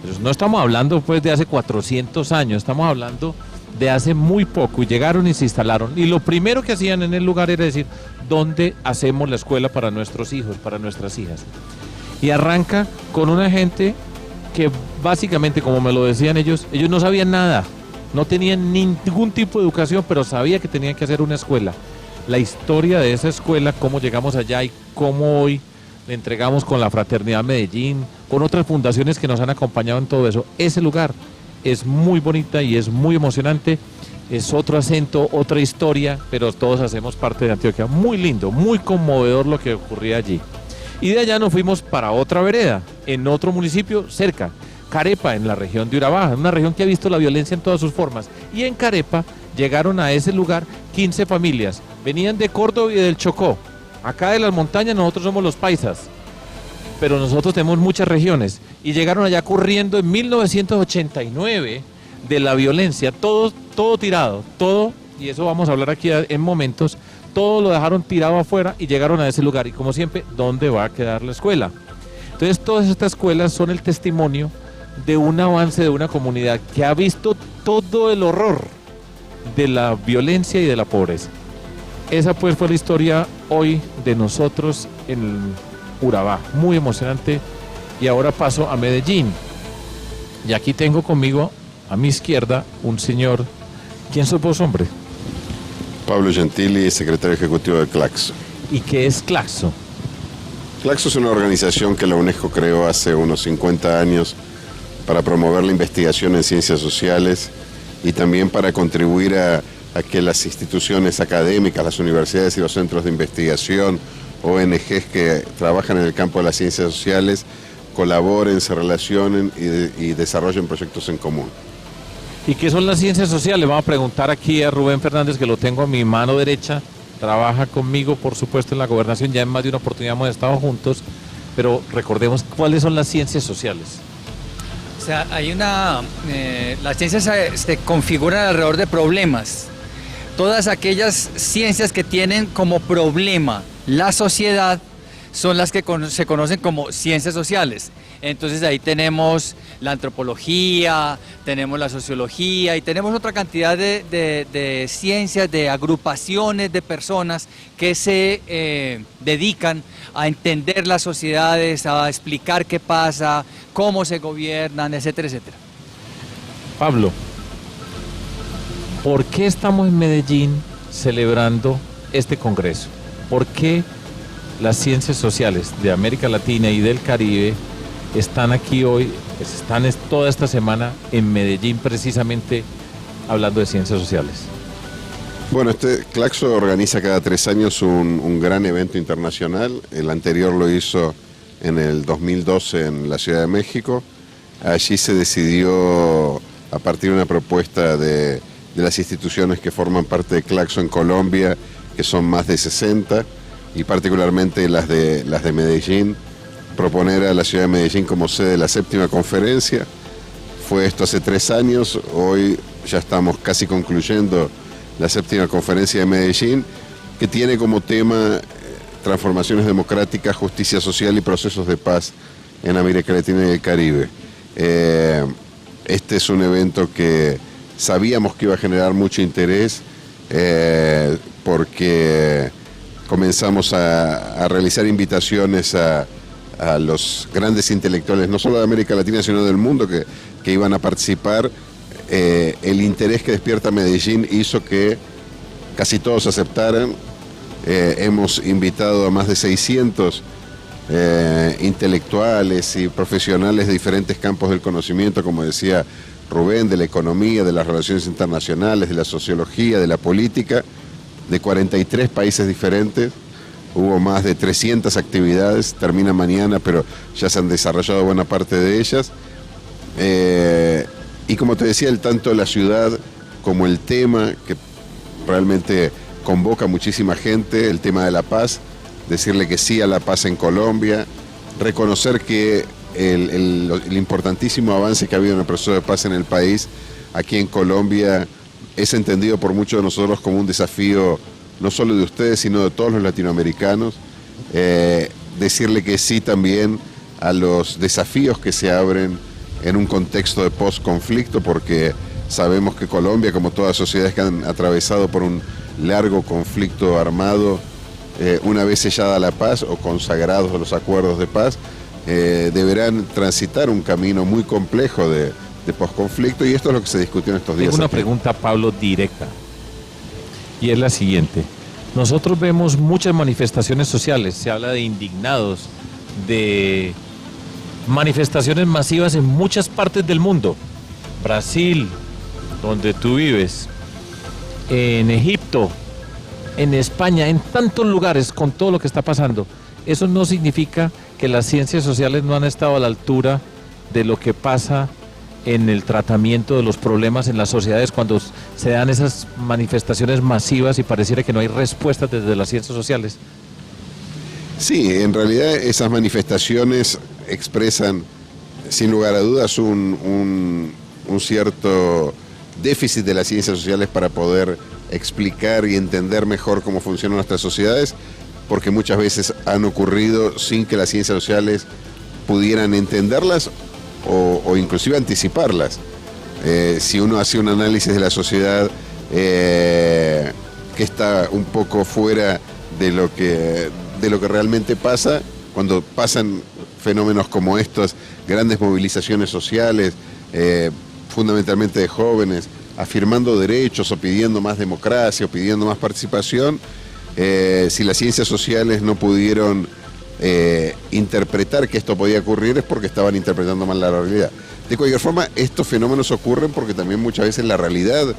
Pero no estamos hablando pues de hace 400 años, estamos hablando de hace muy poco, y llegaron y se instalaron. Y lo primero que hacían en el lugar era decir, ¿dónde hacemos la escuela para nuestros hijos, para nuestras hijas? Y arranca con una gente que básicamente, como me lo decían ellos no sabían nada, no tenían ningún tipo de educación, pero sabían que tenían que hacer una escuela. La historia de esa escuela, cómo llegamos allá y cómo hoy le entregamos con la Fraternidad Medellín, con otras fundaciones que nos han acompañado en todo eso. Ese lugar es muy bonita y es muy emocionante, es otro acento, otra historia, pero todos hacemos parte de Antioquia. Muy lindo, muy conmovedor lo que ocurría allí. Y de allá nos fuimos para otra vereda, en otro municipio cerca, Carepa, en la región de Urabá, una región que ha visto la violencia en todas sus formas. Y en Carepa llegaron a ese lugar 15 familias, venían de Córdoba y del Chocó. Acá de las montañas nosotros somos los paisas, pero nosotros tenemos muchas regiones. Y llegaron allá corriendo en 1989 de la violencia, todo tirado, todo, y eso vamos a hablar aquí en momentos, todo lo dejaron tirado afuera y llegaron a ese lugar. Y como siempre, ¿dónde va a quedar la escuela? Entonces todas estas escuelas son el testimonio de un avance de una comunidad que ha visto todo el horror de la violencia y de la pobreza. Esa pues fue la historia hoy de nosotros en Urabá, muy emocionante. Y ahora paso a Medellín. Y aquí tengo conmigo, a mi izquierda, un señor. ¿Quién sos vos, hombre? Pablo Gentili, secretario ejecutivo de Claxo. ¿Y qué es Claxo? Claxo es una organización que la UNESCO creó hace unos 50 años para promover la investigación en ciencias sociales y también para contribuir a que las instituciones académicas, las universidades y los centros de investigación, ONGs que trabajan en el campo de las ciencias sociales, colaboren, se relacionen y desarrollen proyectos en común. ¿Y qué son las ciencias sociales? Vamos a preguntar aquí a Rubén Fernández, que lo tengo a mi mano derecha, trabaja conmigo, por supuesto, en la gobernación, ya en más de una oportunidad hemos estado juntos, pero recordemos cuáles son las ciencias sociales. O sea, hay las ciencias se configuran alrededor de problemas. Todas aquellas ciencias que tienen como problema la sociedad son las que se conocen como ciencias sociales. Entonces ahí tenemos la antropología, tenemos la sociología y tenemos otra cantidad de ciencias, de agrupaciones de personas que se dedican a entender las sociedades, a explicar qué pasa, cómo se gobiernan, etcétera, etcétera. Pablo, ¿por qué estamos en Medellín celebrando este congreso? ¿Por qué las ciencias sociales de América Latina y del Caribe están aquí hoy, están toda esta semana en Medellín precisamente hablando de ciencias sociales? Bueno, Claxo organiza cada 3 años un gran evento internacional. El anterior lo hizo en el 2012 en la Ciudad de México. Allí se decidió, a partir de una propuesta de las instituciones que forman parte de Claxo en Colombia, que son más de 60, y particularmente las de Medellín, proponer a la ciudad de Medellín como sede de la 7ª conferencia. Fue esto hace 3 años, hoy ya estamos casi concluyendo la 7ª conferencia de Medellín, que tiene como tema transformaciones democráticas, justicia social y procesos de paz en América Latina y el Caribe. Este es un evento que sabíamos que iba a generar mucho interés porque comenzamos a realizar invitaciones a los grandes intelectuales, no solo de América Latina, sino del mundo, que iban a participar el interés que despierta Medellín hizo que casi todos aceptaran. Hemos invitado a más de 600 intelectuales y profesionales de diferentes campos del conocimiento, como decía Rubén, de la economía, de las relaciones internacionales, de la sociología, de la política, de 43 países diferentes. Hubo más de 300 actividades, termina mañana, pero ya se han desarrollado buena parte de ellas. Y como te decía, tanto la ciudad como el tema que realmente convoca muchísima gente, el tema de la paz, decirle que sí a la paz en Colombia, reconocer que el importantísimo avance que ha habido en el proceso de paz en el país, aquí en Colombia, es entendido por muchos de nosotros como un desafío no solo de ustedes, sino de todos los latinoamericanos. Decirle que sí también a los desafíos que se abren en un contexto de post-conflicto, porque sabemos que Colombia, como todas sociedades que han atravesado por un largo conflicto armado, una vez sellada la paz o consagrados los acuerdos de paz, deberán transitar un camino muy complejo de posconflicto, y esto es lo que se discutió en estos días. Tengo una pregunta, Pablo, directa, y es la siguiente. Nosotros vemos muchas manifestaciones sociales, se habla de indignados, de manifestaciones masivas en muchas partes del mundo. Brasil, donde tú vives, en Egipto, en España, en tantos lugares, con todo lo que está pasando. Eso no significa que las ciencias sociales no han estado a la altura de lo que pasa en el tratamiento de los problemas en las sociedades cuando se dan esas manifestaciones masivas y pareciera que no hay respuestas desde las ciencias sociales. Sí, en realidad esas manifestaciones expresan, sin lugar a dudas, un cierto déficit de las ciencias sociales para poder explicar y entender mejor cómo funcionan nuestras sociedades, porque muchas veces han ocurrido sin que las ciencias sociales pudieran entenderlas o inclusive anticiparlas. Si uno hace un análisis de la sociedad que está un poco fuera de lo que realmente pasa, cuando pasan fenómenos como estos, grandes movilizaciones sociales, fundamentalmente de jóvenes, afirmando derechos o pidiendo más democracia o pidiendo más participación, si las ciencias sociales no pudieron interpretar que esto podía ocurrir, es porque estaban interpretando mal la realidad. De cualquier forma, estos fenómenos ocurren porque también muchas veces la realidad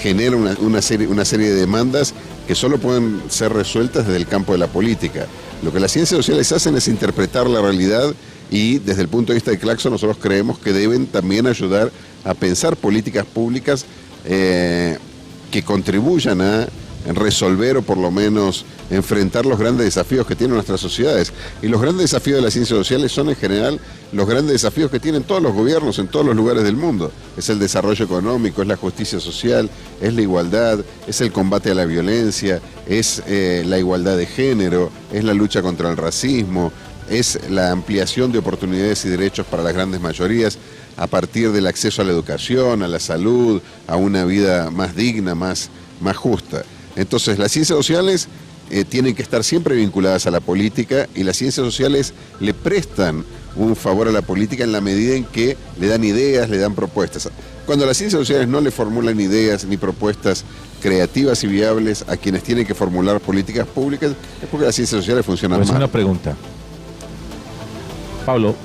genera una serie de demandas que solo pueden ser resueltas desde el campo de la política. Lo que las ciencias sociales hacen es interpretar la realidad, y desde el punto de vista de Claxo nosotros creemos que deben también ayudar a pensar políticas públicas que contribuyan a resolver o por lo menos enfrentar los grandes desafíos que tienen nuestras sociedades. Y los grandes desafíos de las ciencias sociales son en general los grandes desafíos que tienen todos los gobiernos en todos los lugares del mundo. Es el desarrollo económico, es la justicia social, es la igualdad, es el combate a la violencia, es la igualdad de género, es la lucha contra el racismo, es la ampliación de oportunidades y derechos para las grandes mayorías a partir del acceso a la educación, a la salud, a una vida más digna, más justa. Entonces, las ciencias sociales tienen que estar siempre vinculadas a la política, y las ciencias sociales le prestan un favor a la política en la medida en que le dan ideas, le dan propuestas. Cuando las ciencias sociales no le formulan ideas ni propuestas creativas y viables a quienes tienen que formular políticas públicas, es porque las ciencias sociales funcionan mal. Una pregunta. Pablo,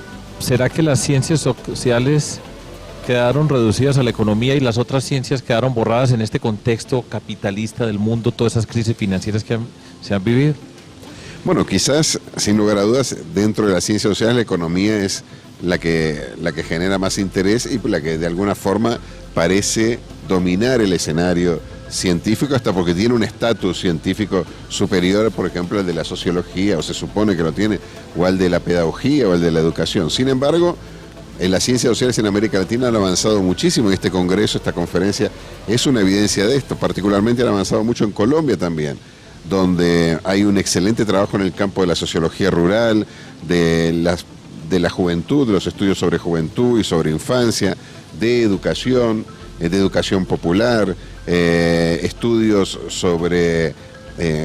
¿será que las ciencias sociales quedaron reducidas a la economía y las otras ciencias quedaron borradas en este contexto capitalista del mundo, todas esas crisis financieras que se han vivido? Bueno, quizás, sin lugar a dudas, dentro de las ciencias sociales la economía es la que genera más interés y la que de alguna forma parece dominar el escenario científico, hasta porque tiene un estatus científico superior, por ejemplo, al de la sociología, o se supone que lo tiene, o al de la pedagogía o al de la educación. Sin embargo, en las ciencias sociales en América Latina han avanzado muchísimo, y este congreso, esta conferencia, es una evidencia de esto. Particularmente han avanzado mucho en Colombia también, donde hay un excelente trabajo en el campo de la sociología rural, de la juventud, de los estudios sobre juventud y sobre infancia, de educación popular, estudios sobre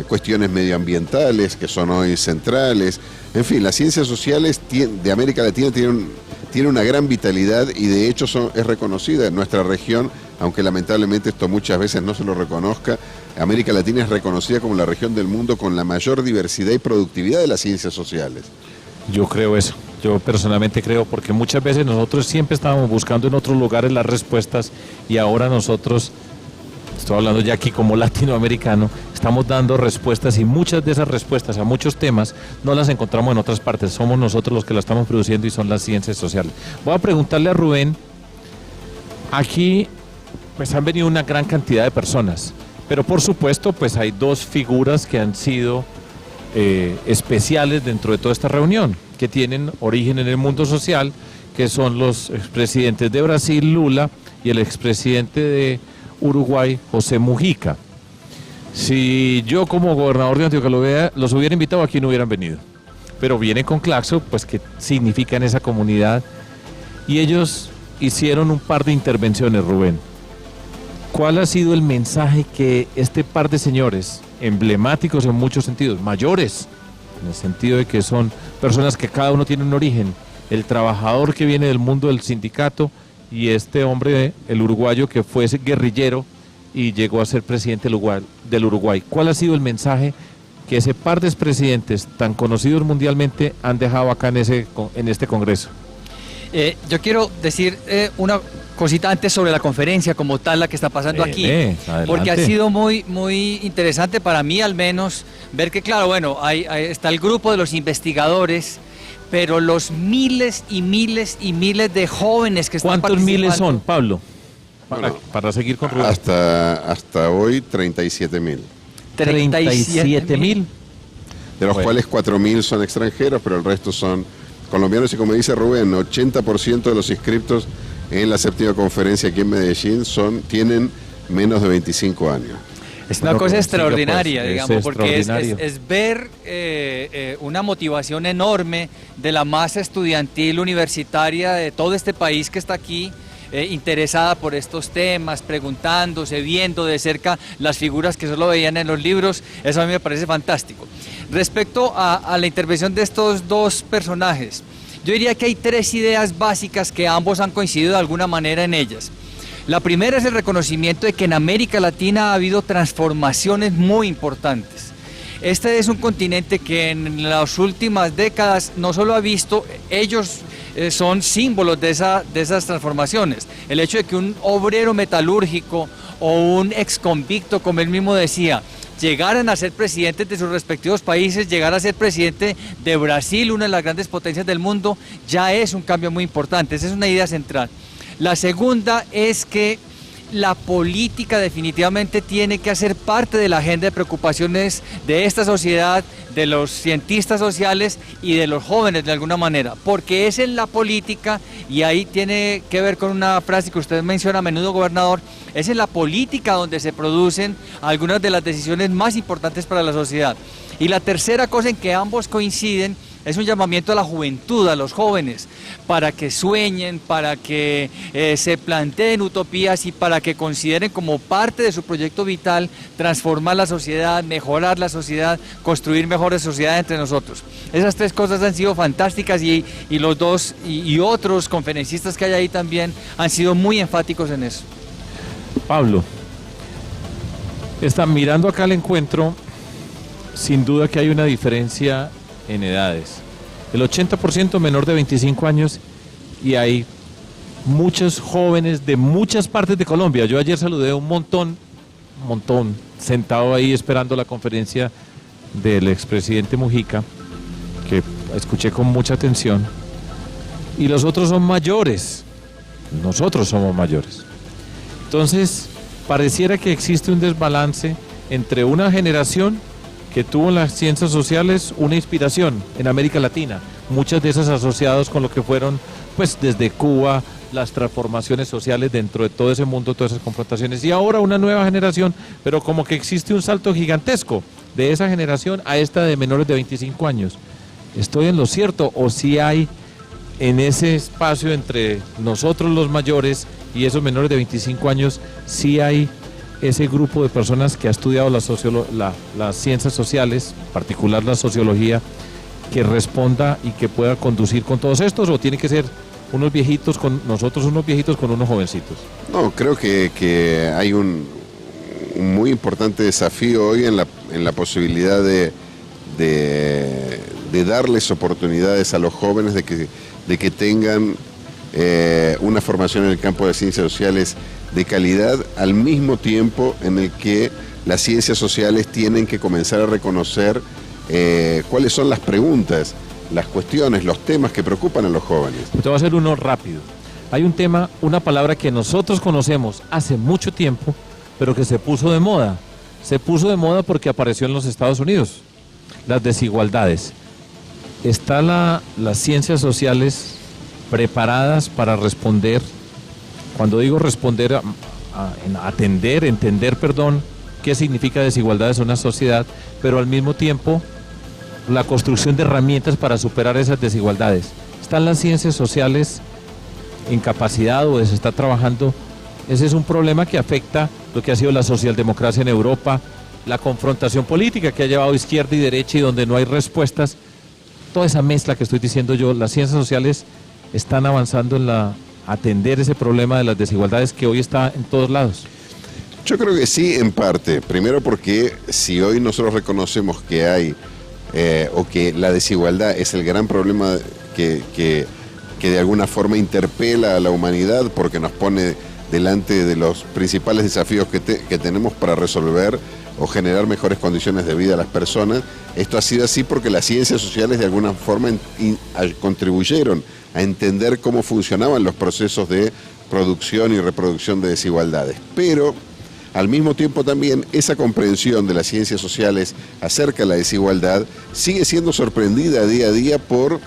cuestiones medioambientales que son hoy centrales. En fin, las ciencias sociales de América Latina tienen una gran vitalidad y de hecho es reconocida en nuestra región, aunque lamentablemente esto muchas veces no se lo reconozca. América Latina es reconocida como la región del mundo con la mayor diversidad y productividad de las ciencias sociales. Yo creo eso, yo personalmente creo, porque muchas veces nosotros siempre estábamos buscando en otros lugares las respuestas y ahora nosotros, estoy hablando ya aquí como latinoamericano, estamos dando respuestas y muchas de esas respuestas a muchos temas no las encontramos en otras partes, somos nosotros los que las estamos produciendo y son las ciencias sociales. Voy a preguntarle a Rubén, aquí pues han venido una gran cantidad de personas, pero por supuesto pues hay dos figuras que han sido especiales dentro de toda esta reunión, que tienen origen en el mundo social, que son los expresidentes de Brasil, Lula, y el expresidente de Uruguay, José Mujica. Si yo como gobernador de Antioquia los hubiera invitado, aquí no hubieran venido. Pero vienen con Claxo, pues que significa en esa comunidad, y ellos hicieron un par de intervenciones, Rubén. ¿Cuál ha sido el mensaje que este par de señores, emblemáticos en muchos sentidos, mayores, en el sentido de que son personas que cada uno tiene un origen, el trabajador que viene del mundo del sindicato y este hombre, el uruguayo que fue guerrillero y llegó a ser presidente del Uruguay? ¿Cuál ha sido el mensaje que ese par de expresidentes tan conocidos mundialmente han dejado acá en este congreso? Yo quiero decir una cosita antes sobre la conferencia como tal, la que está pasando aquí, porque ha sido muy interesante para mí al menos ver que, claro, bueno, ahí está el grupo de los investigadores, pero los miles y miles y miles de jóvenes que están participando. ¿Cuántos miles son, Pablo? Para seguir con Rubén. Hasta hoy 37.000. 37.000. De los cuales 4.000 son extranjeros, pero el resto son colombianos y, como dice Rubén, 80% de los inscriptos en la 7ª conferencia aquí en Medellín tienen menos de 25 años. Es una cosa extraordinaria, digamos, porque es ver una motivación enorme de la masa estudiantil universitaria de todo este país que está aquí, interesada por estos temas, preguntándose, viendo de cerca las figuras que solo veían en los libros. Eso a mí me parece fantástico. Respecto a la intervención de estos dos personajes, yo diría que hay 3 ideas básicas que ambos han coincidido de alguna manera en ellas. La primera es el reconocimiento de que en América Latina ha habido transformaciones muy importantes. Este es un continente que en las últimas décadas no solo ha visto, ellos son símbolos de esas transformaciones. El hecho de que un obrero metalúrgico o un exconvicto, como él mismo decía, llegaran a ser presidentes de sus respectivos países, llegar a ser presidente de Brasil, una de las grandes potencias del mundo, ya es un cambio muy importante. Esa es una idea central. La segunda es que la política definitivamente tiene que hacer parte de la agenda de preocupaciones de esta sociedad, de los cientistas sociales y de los jóvenes de alguna manera, porque es en la política, y ahí tiene que ver con una frase que usted menciona a menudo, gobernador, es en la política donde se producen algunas de las decisiones más importantes para la sociedad. Y la tercera cosa en que ambos coinciden es un llamamiento a la juventud, a los jóvenes, para que sueñen, para que se planteen utopías y para que consideren como parte de su proyecto vital transformar la sociedad, mejorar la sociedad, construir mejores sociedades entre nosotros. Esas 3 cosas han sido fantásticas y los dos y otros conferencistas que hay ahí también han sido muy enfáticos en eso. Pablo, mirando acá el encuentro, sin duda que hay una diferencia en edades. El 80% menor de 25 años y hay muchos jóvenes de muchas partes de Colombia. Yo ayer saludé un montón, sentado ahí esperando la conferencia del expresidente Mujica, que escuché con mucha atención. Y los otros son mayores. Nosotros somos mayores. Entonces, pareciera que existe un desbalance entre una generación que tuvo en las ciencias sociales una inspiración en América Latina, muchas de esas asociadas con lo que fueron, pues desde Cuba, las transformaciones sociales dentro de todo ese mundo, todas esas confrontaciones, y ahora una nueva generación, pero como que existe un salto gigantesco de esa generación a esta de menores de 25 años. ¿Estoy en lo cierto o si hay en ese espacio entre nosotros los mayores y esos menores de 25 años, sí hay ese grupo de personas que ha estudiado las ciencias sociales, en particular la sociología, que responda y que pueda conducir con todos estos, o tiene que ser unos viejitos con nosotros, unos viejitos con unos jovencitos? No, creo que hay un muy importante desafío hoy en la posibilidad de darles oportunidades a los jóvenes de que tengan una formación en el campo de ciencias sociales de calidad, al mismo tiempo en el que las ciencias sociales tienen que comenzar a reconocer cuáles son las preguntas, las cuestiones, los temas que preocupan a los jóvenes. Te voy a hacer uno rápido. Hay un tema, una palabra que nosotros conocemos hace mucho tiempo, pero que se puso de moda. Se puso de moda porque apareció en los Estados Unidos. Las desigualdades. ¿Están las ciencias sociales preparadas para responder? Cuando digo responder, entender, qué significa desigualdades en una sociedad, pero al mismo tiempo la construcción de herramientas para superar esas desigualdades. ¿Están las ciencias sociales en capacidad o se está trabajando? Ese es un problema que afecta lo que ha sido la socialdemocracia en Europa, la confrontación política que ha llevado izquierda y derecha y donde no hay respuestas. Toda esa mezcla que estoy diciendo yo, las ciencias sociales están avanzando en atender ese problema de las desigualdades que hoy está en todos lados. Yo creo que sí, en parte. Primero porque si hoy nosotros reconocemos que hay o que la desigualdad es el gran problema que de alguna forma interpela a la humanidad porque nos pone delante de los principales desafíos que tenemos para resolver o generar mejores condiciones de vida a las personas, esto ha sido así porque las ciencias sociales de alguna forma contribuyeron a entender cómo funcionaban los procesos de producción y reproducción de desigualdades. Pero al mismo tiempo también esa comprensión de las ciencias sociales acerca de la desigualdad sigue siendo sorprendida día a día por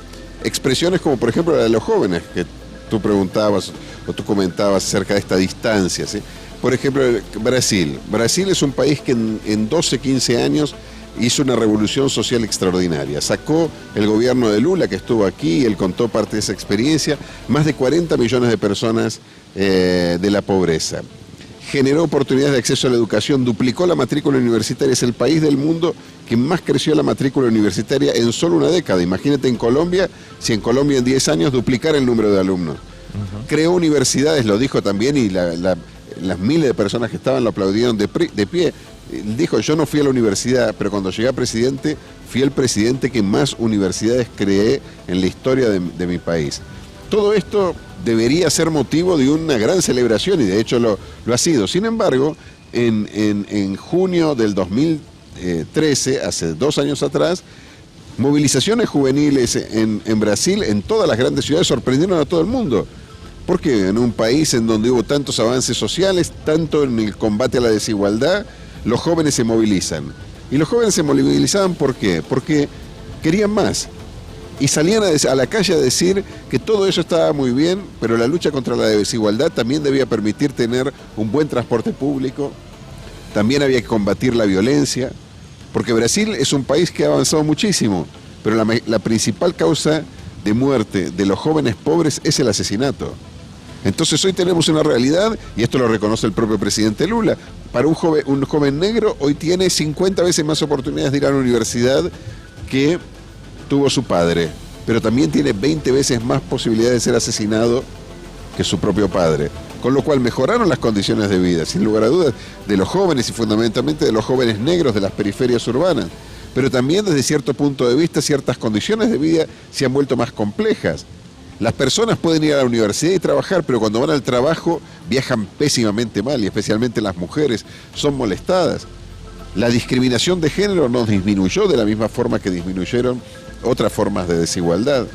expresiones como por ejemplo la de los jóvenes, que tú preguntabas o tú comentabas acerca de esta distancia, ¿sí? Por ejemplo, Brasil. Brasil es un país que en 12, 15 años hizo una revolución social extraordinaria. Sacó el gobierno de Lula, que estuvo aquí, él contó parte de esa experiencia, más de 40 millones de personas de la pobreza. Generó oportunidades de acceso a la educación, duplicó la matrícula universitaria, es el país del mundo que más creció la matrícula universitaria en solo una década. Imagínate en Colombia, si en Colombia en 10 años duplicara el número de alumnos. Creó universidades, lo dijo también, y las miles de personas que estaban lo aplaudieron de pie. Dijo, yo no fui a la universidad, pero cuando llegué a presidente, fui el presidente que más universidades creé en la historia de mi país. Todo esto debería ser motivo de una gran celebración y de hecho lo ha sido. Sin embargo, en junio del 2013, hace 2 años atrás, movilizaciones juveniles en Brasil, en todas las grandes ciudades, sorprendieron a todo el mundo. Porque en un país en donde hubo tantos avances sociales, tanto en el combate a la desigualdad, los jóvenes se movilizan. Y los jóvenes se movilizaban ¿por qué? Porque querían más. Y salían a la calle a decir que todo eso estaba muy bien, pero la lucha contra la desigualdad también debía permitir tener un buen transporte público, también había que combatir la violencia, porque Brasil es un país que ha avanzado muchísimo, pero la principal causa de muerte de los jóvenes pobres es el asesinato. Entonces hoy tenemos una realidad, y esto lo reconoce el propio presidente Lula, para un joven negro hoy tiene 50 veces más oportunidades de ir a la universidad que tuvo su padre, pero también tiene 20 veces más posibilidades de ser asesinado que su propio padre. Con lo cual mejoraron las condiciones de vida, sin lugar a dudas, de los jóvenes y fundamentalmente de los jóvenes negros de las periferias urbanas. Pero también desde cierto punto de vista, ciertas condiciones de vida se han vuelto más complejas. Las personas pueden ir a la universidad y trabajar, pero cuando van al trabajo viajan pésimamente mal, y especialmente las mujeres son molestadas. La discriminación de género no disminuyó de la misma forma que disminuyeron otras formas de desigualdad.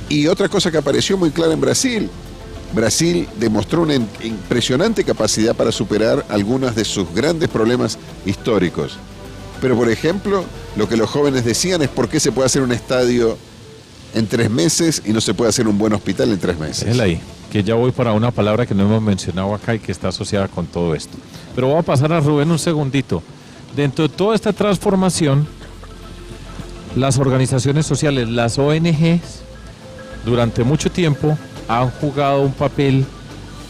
Y otra cosa que apareció muy clara en Brasil. Brasil demostró una impresionante capacidad para superar algunos de sus grandes problemas históricos. Pero, por ejemplo, lo que los jóvenes decían es por qué se puede hacer un estadio en 3 meses y no se puede hacer un buen hospital en 3 meses. Es ahí, que ya voy para una palabra que no hemos mencionado acá y que está asociada con todo esto. Pero voy a pasar a Rubén un segundito. Dentro de toda esta transformación, las organizaciones sociales, las ONGs, durante mucho tiempo han jugado un papel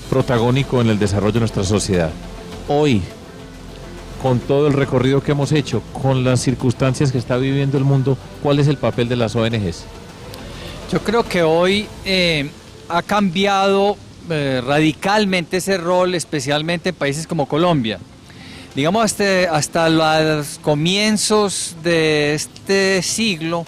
protagónico en el desarrollo de nuestra sociedad. hoy, con todo el recorrido que hemos hecho, con las circunstancias que está viviendo el mundo, ¿cuál es el papel de las ONGs? Yo creo que hoy ha cambiado radicalmente ese rol, especialmente en países como Colombia. Digamos, hasta los comienzos de este siglo,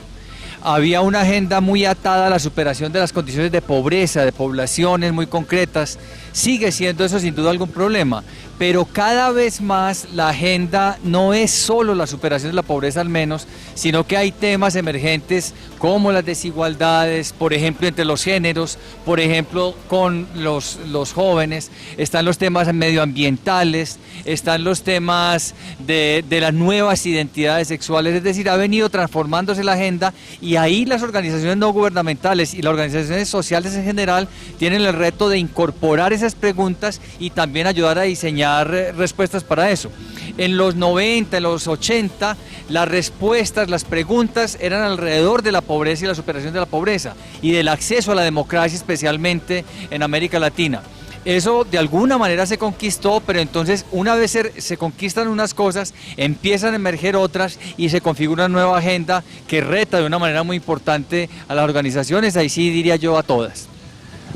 había una agenda muy atada a la superación de las condiciones de pobreza, de poblaciones muy concretas. Sigue siendo eso sin duda algún problema, pero cada vez más la agenda no es solo la superación de la pobreza al menos, sino que hay temas emergentes como las desigualdades, por ejemplo, entre los géneros, por ejemplo, con los jóvenes, están los temas medioambientales, están los temas de las nuevas identidades sexuales, es decir, ha venido transformándose la agenda y ahí las organizaciones no gubernamentales y las organizaciones sociales en general tienen el reto de incorporar esas preguntas y también ayudar a diseñar respuestas para eso. En los 90, en los 80, las respuestas, las preguntas eran alrededor de la pobreza y la superación de la pobreza y del acceso a la democracia, especialmente en América Latina. Eso de alguna manera se conquistó, pero entonces una vez se conquistan unas cosas, empiezan a emerger otras y se configura una nueva agenda que reta de una manera muy importante a las organizaciones, ahí sí diría yo a todas.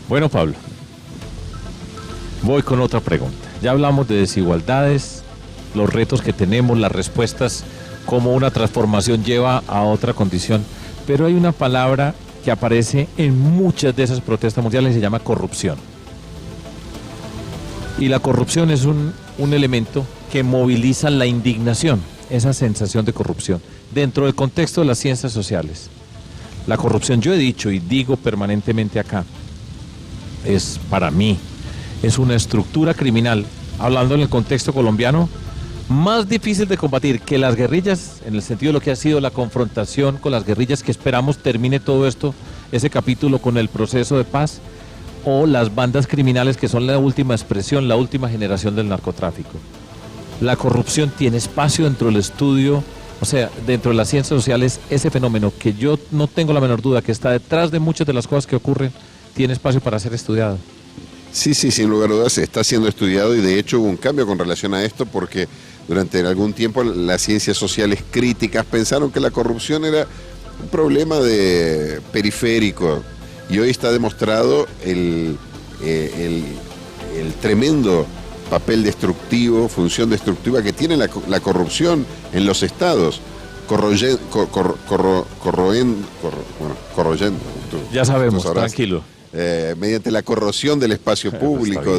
Bueno, Pablo, voy con otra pregunta. Ya hablamos de desigualdades, los retos que tenemos, las respuestas, cómo una transformación lleva a otra condición, pero hay una palabra que aparece en muchas de esas protestas mundiales y se llama corrupción. Y la corrupción es un elemento que moviliza la indignación, esa sensación de corrupción, dentro del contexto de las ciencias sociales. La corrupción, yo he dicho y digo permanentemente acá, es para mí, es una estructura criminal, hablando en el contexto colombiano, más difícil de combatir que las guerrillas, en el sentido de lo que ha sido la confrontación con las guerrillas, que esperamos termine todo esto, ese capítulo con el proceso de paz, o las bandas criminales que son la última expresión, la última generación del narcotráfico. La corrupción tiene espacio dentro del estudio, o sea, dentro de las ciencias sociales, ese fenómeno que yo no tengo la menor duda que está detrás de muchas de las cosas que ocurren, tiene espacio para ser estudiado. Sí, sin lugar a dudas está siendo estudiado y de hecho hubo un cambio con relación a esto porque durante algún tiempo las ciencias sociales críticas pensaron que la corrupción era un problema periférico y hoy está demostrado el tremendo papel destructivo, función destructiva que tiene la corrupción en los estados. Corroyendo. Ya sabemos, tranquilo. Mediante la corrosión del espacio público,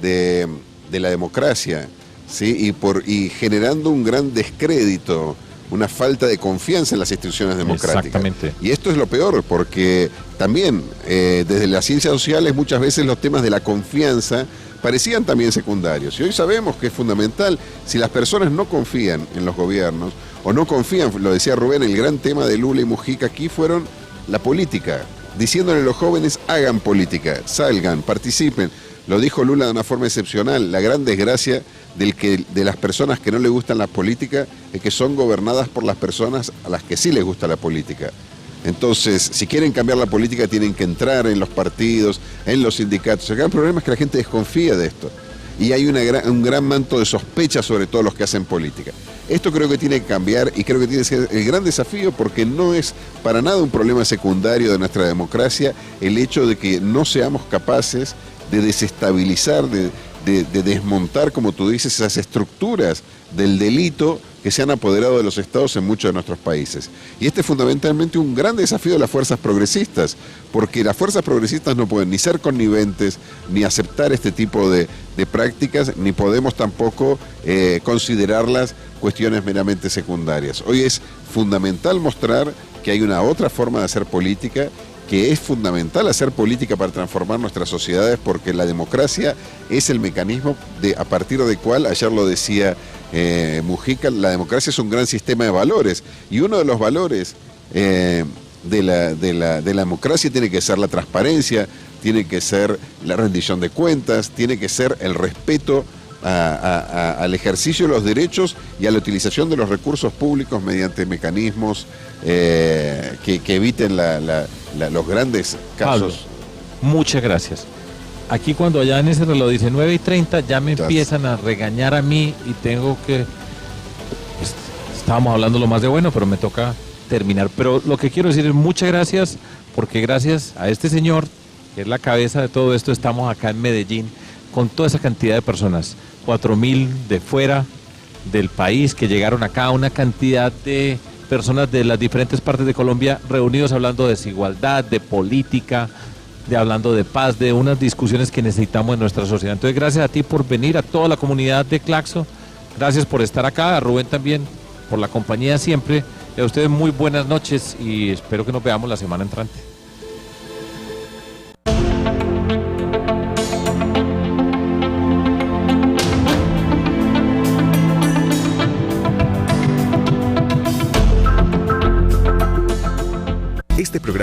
de la democracia, ¿sí? y generando un gran descrédito, una falta de confianza en las instituciones democráticas. Exactamente. Y esto es lo peor, porque también desde las ciencias sociales muchas veces los temas de la confianza parecían también secundarios. Y hoy sabemos que es fundamental, si las personas no confían en los gobiernos, o no confían, lo decía Rubén, el gran tema de Lula y Mujica aquí fueron la política, diciéndole a los jóvenes, hagan política, salgan, participen. Lo dijo Lula de una forma excepcional, la gran desgracia de las personas que no les gustan la política es que son gobernadas por las personas a las que sí les gusta la política. Entonces, si quieren cambiar la política tienen que entrar en los partidos, en los sindicatos. El gran problema es que la gente desconfía de esto y hay un gran manto de sospecha sobre todos los que hacen política. Esto creo que tiene que cambiar y creo que tiene que ser el gran desafío porque no es para nada un problema secundario de nuestra democracia el hecho de que no seamos capaces de desestabilizar, de desmontar, como tú dices, esas estructuras del delito que se han apoderado de los estados en muchos de nuestros países. Y este es fundamentalmente un gran desafío de las fuerzas progresistas, porque las fuerzas progresistas no pueden ni ser conniventes, ni aceptar este tipo de prácticas, ni podemos tampoco considerarlas cuestiones meramente secundarias. Hoy es fundamental mostrar que hay una otra forma de hacer política, que es fundamental hacer política para transformar nuestras sociedades, porque la democracia es el mecanismo a partir del cual, ayer lo decía Mujica, la democracia es un gran sistema de valores, y uno de los valores de la democracia tiene que ser la transparencia, tiene que ser la rendición de cuentas, tiene que ser el respeto al ejercicio de los derechos y a la utilización de los recursos públicos mediante mecanismos que eviten los grandes casos. Pablo, muchas gracias. aquí cuando allá en ese reloj dice 9:30, ya me empiezan a regañar a mí y tengo que... pues, estábamos hablando lo más de bueno, pero me toca terminar. Pero lo que quiero decir es muchas gracias, porque gracias a este señor, que es la cabeza de todo esto, estamos acá en Medellín con toda esa cantidad de personas, 4.000 de fuera del país que llegaron acá, una cantidad de personas de las diferentes partes de Colombia reunidos hablando de desigualdad, de política, hablando de paz, de unas discusiones que necesitamos en nuestra sociedad. Entonces, gracias a ti por venir, a toda la comunidad de Claxo, gracias por estar acá, a Rubén también por la compañía siempre, y a ustedes muy buenas noches y espero que nos veamos la semana entrante. Este programa